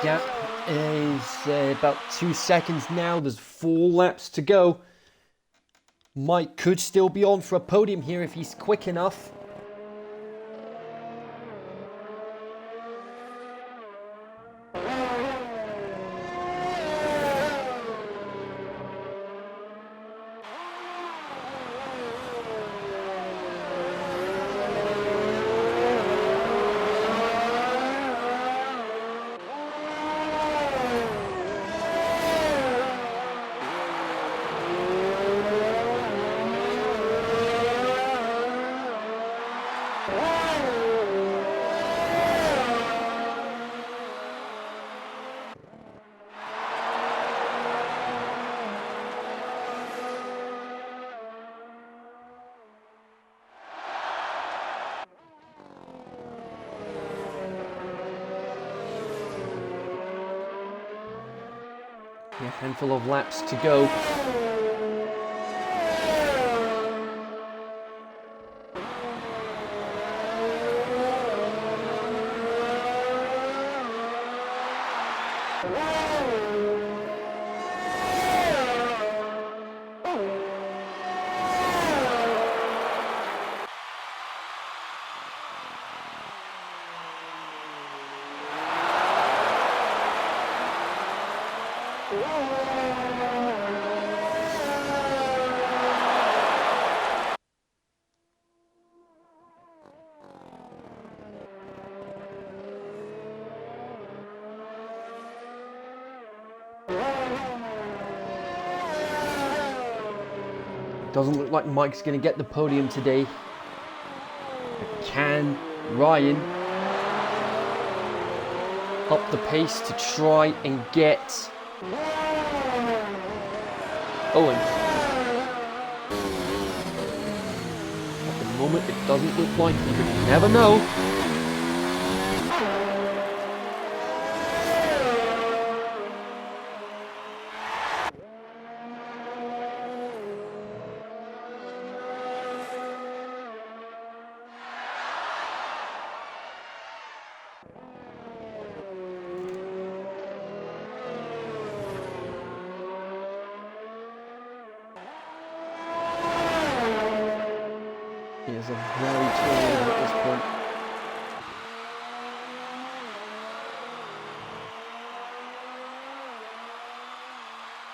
Gap is about 2 seconds now. There's 4 laps to go. Mike could still be on for a podium here if he's quick enough. A handful of laps to go. Doesn't look like Mike's going to get the podium today. Can Ryan up the pace to try and get Owen? At the moment, it doesn't look likely, but you never know. He is a very tall order at this point.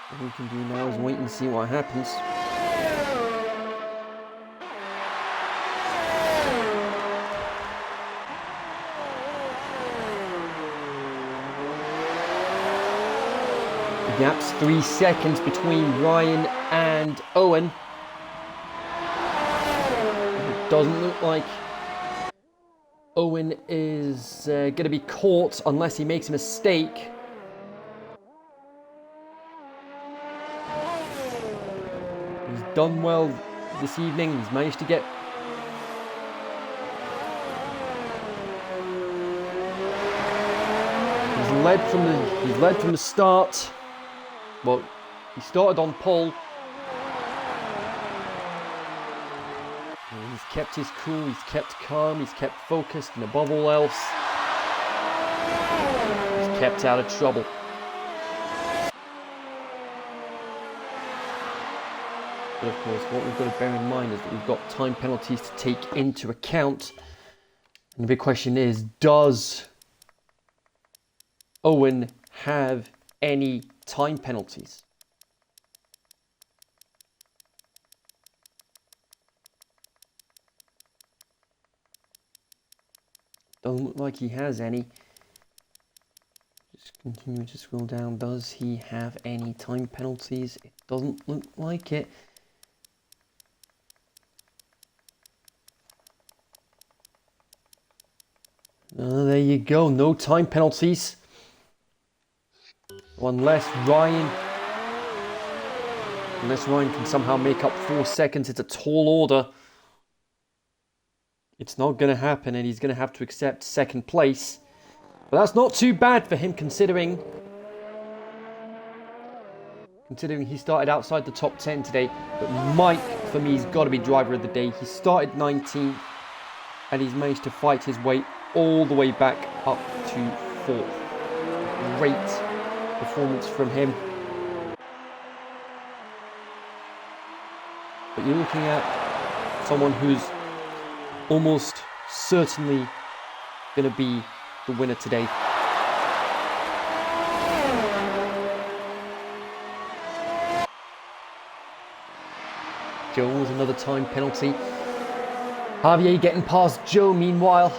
What we can do now is wait and see what happens. The gap's 3 seconds between Ryan and Owen. Doesn't look like Owen is going to be caught unless he makes a mistake. He's done well this evening. He's managed to get... He's led from the start. Well, he started on pole. He's kept his cool, he's kept calm, he's kept focused, and above all else, he's kept out of trouble. But of course, what we've got to bear in mind is that we've got time penalties to take into account. And the big question is, does Owen have any time penalties? Doesn't look like he has any. Just continue to scroll down. Does he have any time penalties? It doesn't look like it. There you go. No time penalties. Unless Ryan can somehow make up 4 seconds. It's a tall order. It's not going to happen, and he's going to have to accept second place. But that's not too bad for him, considering he started outside the top 10 today. But Mike, for me, has got to be driver of the day. He started 19th, and he's managed to fight his way all the way back up to 4th. Great performance from him. But you're looking at someone who's almost certainly going to be the winner today. Joe with another time penalty. Javier getting past Joe meanwhile.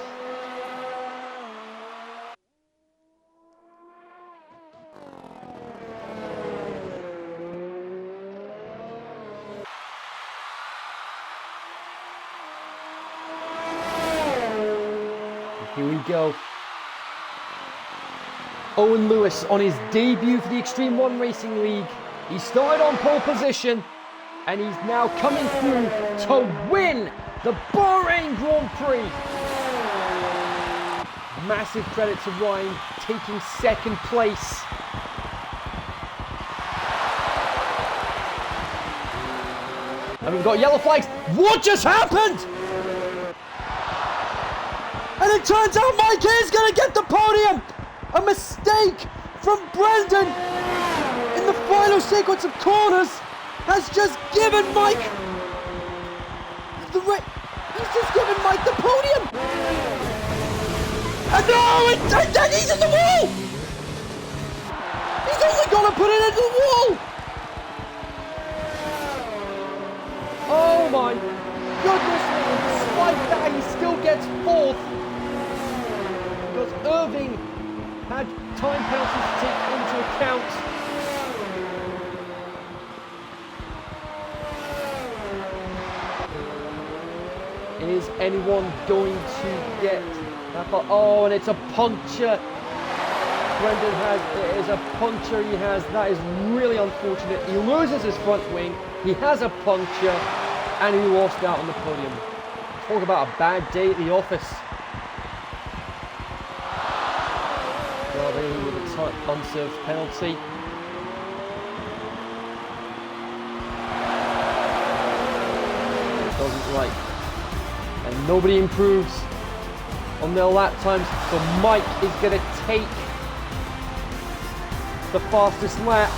Here we go. Owen Lewis on his debut for the Extreme One Racing League. He started on pole position, and he's now coming through to win the Bahrain Grand Prix. Massive credit to Ryan, taking second place. And we've got yellow flags. What just happened? And it turns out Mike is going to get the podium. A mistake from Brendan in the final sequence of corners has just given Mike he's just given Mike the podium. And no, and he's in the wall. He's only got to put it into the wall. Oh my goodness me. Despite that, he still gets 4th. Because Irving had time penalties to take into account. Is anyone going to get that? Oh, and it's a puncture. Brendan has, it is a puncture he has. That is really unfortunate. He loses his front wing. He has a puncture, and he lost out on the podium. Talk about a bad day at the office. Bahrain with a unserved penalty. Doesn't like. And nobody improves on their lap times. So Mike is going to take the fastest lap.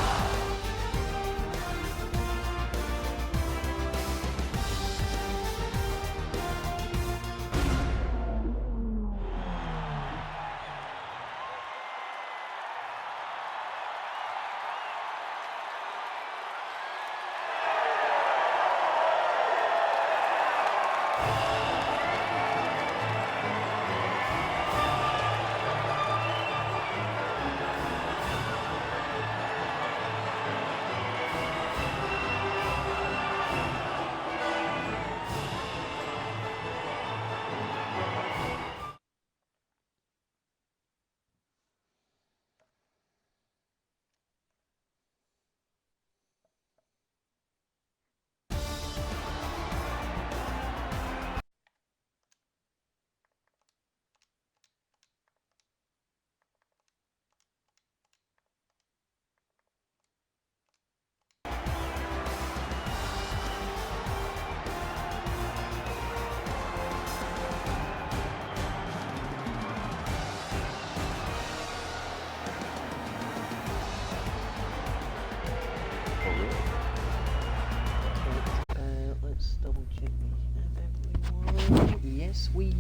Let's double check we have everyone. Yes, we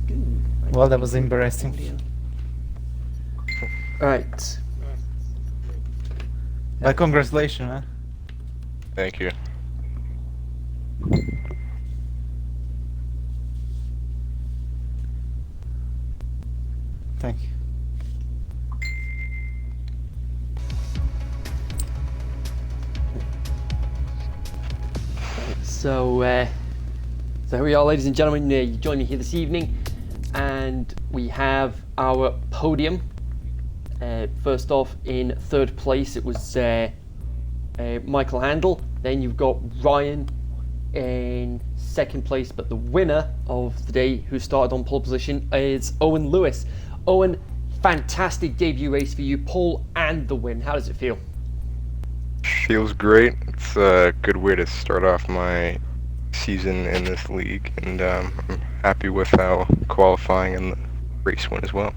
do. Well, that was embarrassing. Alright. But congratulations, man. Thank you. Thank you. So here we are, ladies and gentlemen. You join me here this evening, and we have our podium. First off, in third place, it was Michael Handel. Then you've got Ryan in second place, but the winner of the day, who started on pole position, is Owen Lewis. Owen, fantastic debut race for you, pole and the win. How does it feel? Feels great. It's a good way to start off my season in this league, and I'm happy with how qualifying and the race went as well.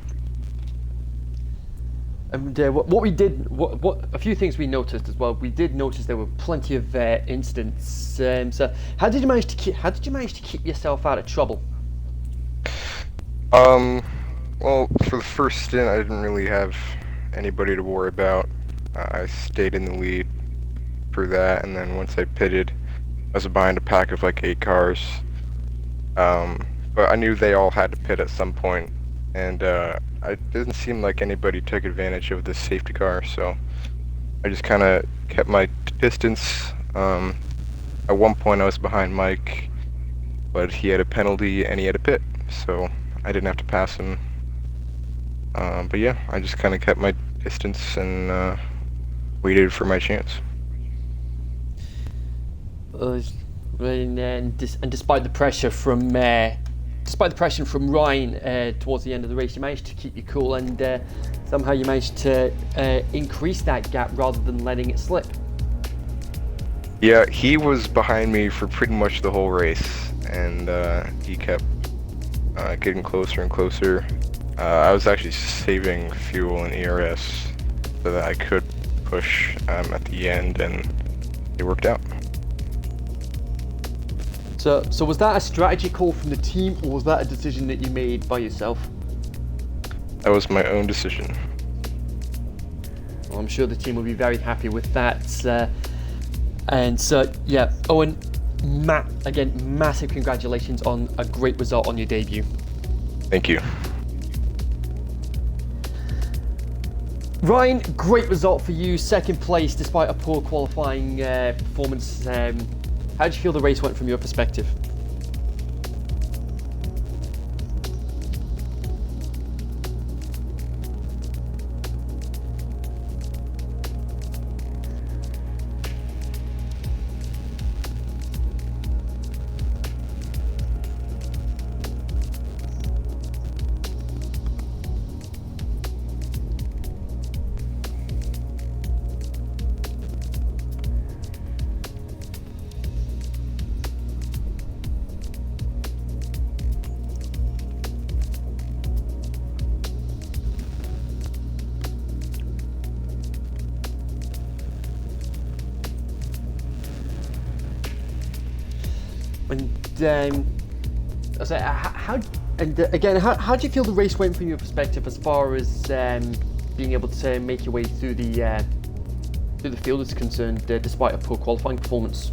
And what we did, a few things we noticed as well. We did notice there were plenty of incidents. So how did you manage to keep yourself out of trouble? Well, for the first stint, I didn't really have anybody to worry about. I stayed in the lead for that, and then once I pitted, I was behind a pack of like 8 cars. But I knew they all had to pit at some point, and it didn't seem like anybody took advantage of the safety car, so I just kind of kept my distance. At one point I was behind Mike, but he had a penalty and he had a pit, so I didn't have to pass him. But yeah, I just kind of kept my distance and waited for my chance. And despite the pressure from Ryan towards the end of the race, you managed to keep you cool, and somehow you managed to increase that gap rather than letting it slip. Yeah, he was behind me for pretty much the whole race, and he kept getting closer and closer. I was actually saving fuel in ERS so that I could push at the end, and it worked out. So was that a strategy call from the team, or was that a decision that you made by yourself? That was my own decision. Well, I'm sure the team will be very happy with that. And so, yeah, Owen, again, massive congratulations on a great result on your debut. Thank you. Ryan, great result for you, second place despite a poor qualifying performance. How did you feel the race went from your perspective? And I was like, how do you feel the race went from your perspective as far as being able to make your way through the field is concerned, despite a poor qualifying performance?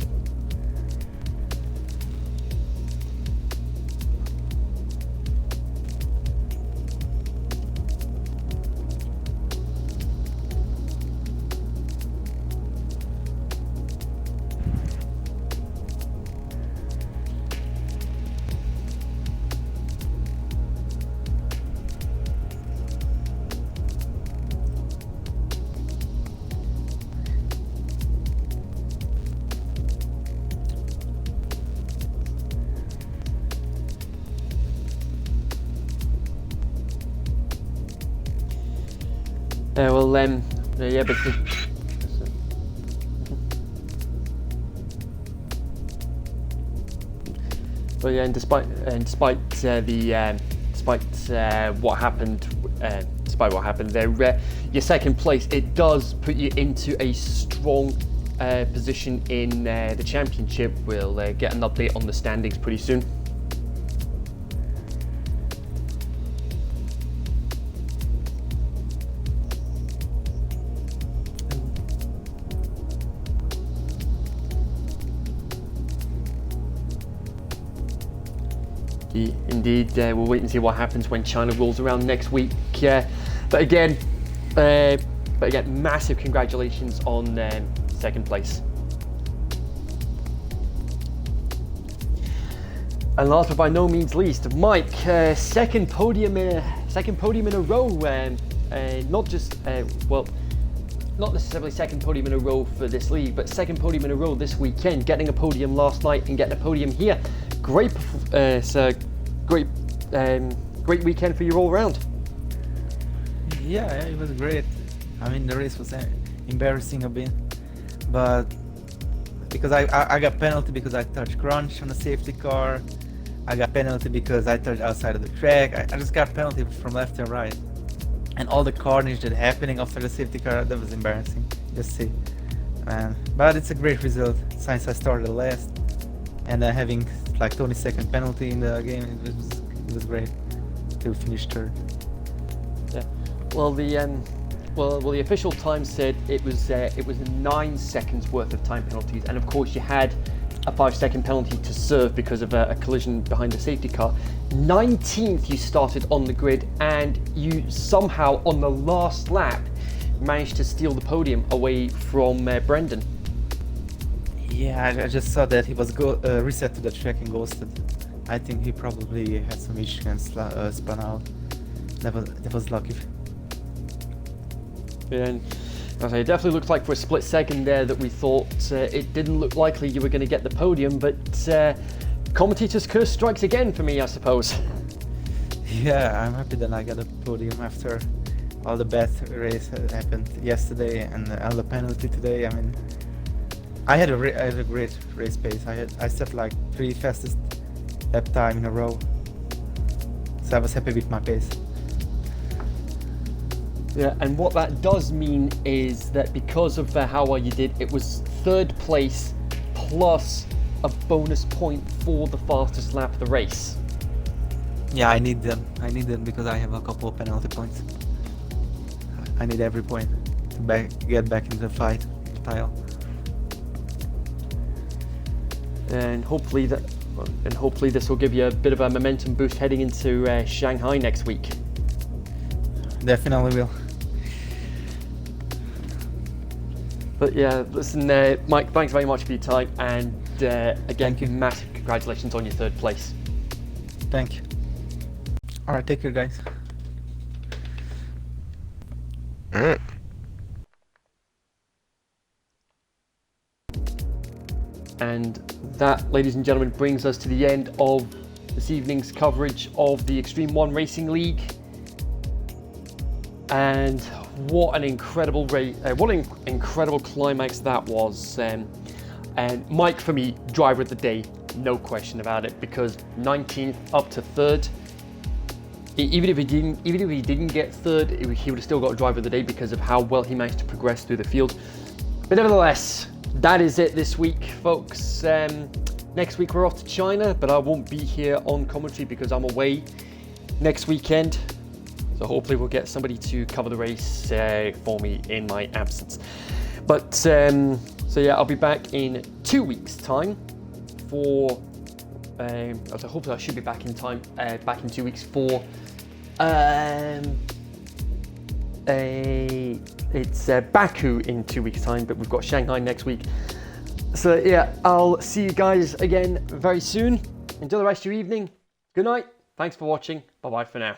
Yeah, but yeah, and despite what happened there, your second place, it does put you into a strong position in the championship. We'll get an update on the standings pretty soon. Indeed, we'll wait and see what happens when China rolls around next week. But again, massive congratulations on second place. And last but by no means least, Mike, second podium in a row. Not necessarily second podium in a row for this league, but second podium in a row this weekend. Getting a podium last night and getting a podium here. Great weekend for you all round. Yeah, it was great. I mean, the race was embarrassing a bit, but because I got penalty because I touched crunch on the safety car. I got penalty because I touched outside of the track. I just got penalty from left and right. And all the carnage that happening after the safety car, that was embarrassing. Just see. But it's a great result since I started last. And having like 20-second penalty in the game, it was great to finish third. Yeah. Well, the official time said it was 9 seconds worth of time penalties, and of course you had a 5-second penalty to serve because of a collision behind the safety car. 19th you started on the grid, and you somehow on the last lap managed to steal the podium away from Brendan. Yeah, I just saw that he was reset to the track and ghosted. I think he probably had some issues and spun out. That was lucky. And it definitely looked like for a split second there that we thought it didn't look likely you were going to get the podium, but commentator's curse strikes again for me, I suppose. Yeah, I'm happy that I got a podium after all the bad race that happened yesterday and all the penalty today. I mean, I had a great race pace. I set like 3 fastest lap time in a row, so I was happy with my pace. Yeah, and what that does mean is that because of how well you did, it was third place plus a bonus point for the fastest lap of the race. Yeah, I need them because I have a couple of penalty points. I need every point to get back into the fight style. And hopefully this will give you a bit of a momentum boost heading into Shanghai next week. Definitely will. But yeah, listen, Mike, thanks very much for your time, and again, massive congratulations on your third place. Thank you. Alright, take care, guys. Alright. And that, ladies and gentlemen, brings us to the end of this evening's coverage of the Extreme One Racing League. And what an incredible race! What an incredible climax that was! And Mike, for me, driver of the day, no question about it. Because 19th up to third. Even if he didn't get third, he would have still got driver of the day because of how well he managed to progress through the field. But nevertheless, that is it this week, folks. Next week we're off to China, but I won't be here on commentary because I'm away next weekend. So hopefully we'll get somebody to cover the race for me in my absence. But so yeah, I'll be back in 2 weeks' time for. So hopefully I should be back in time. Back in 2 weeks for. It's Baku in 2 weeks' time, but we've got Shanghai next week. So yeah, I'll see you guys again very soon. Enjoy the rest of your evening. Good night. Thanks for watching. Bye bye for now.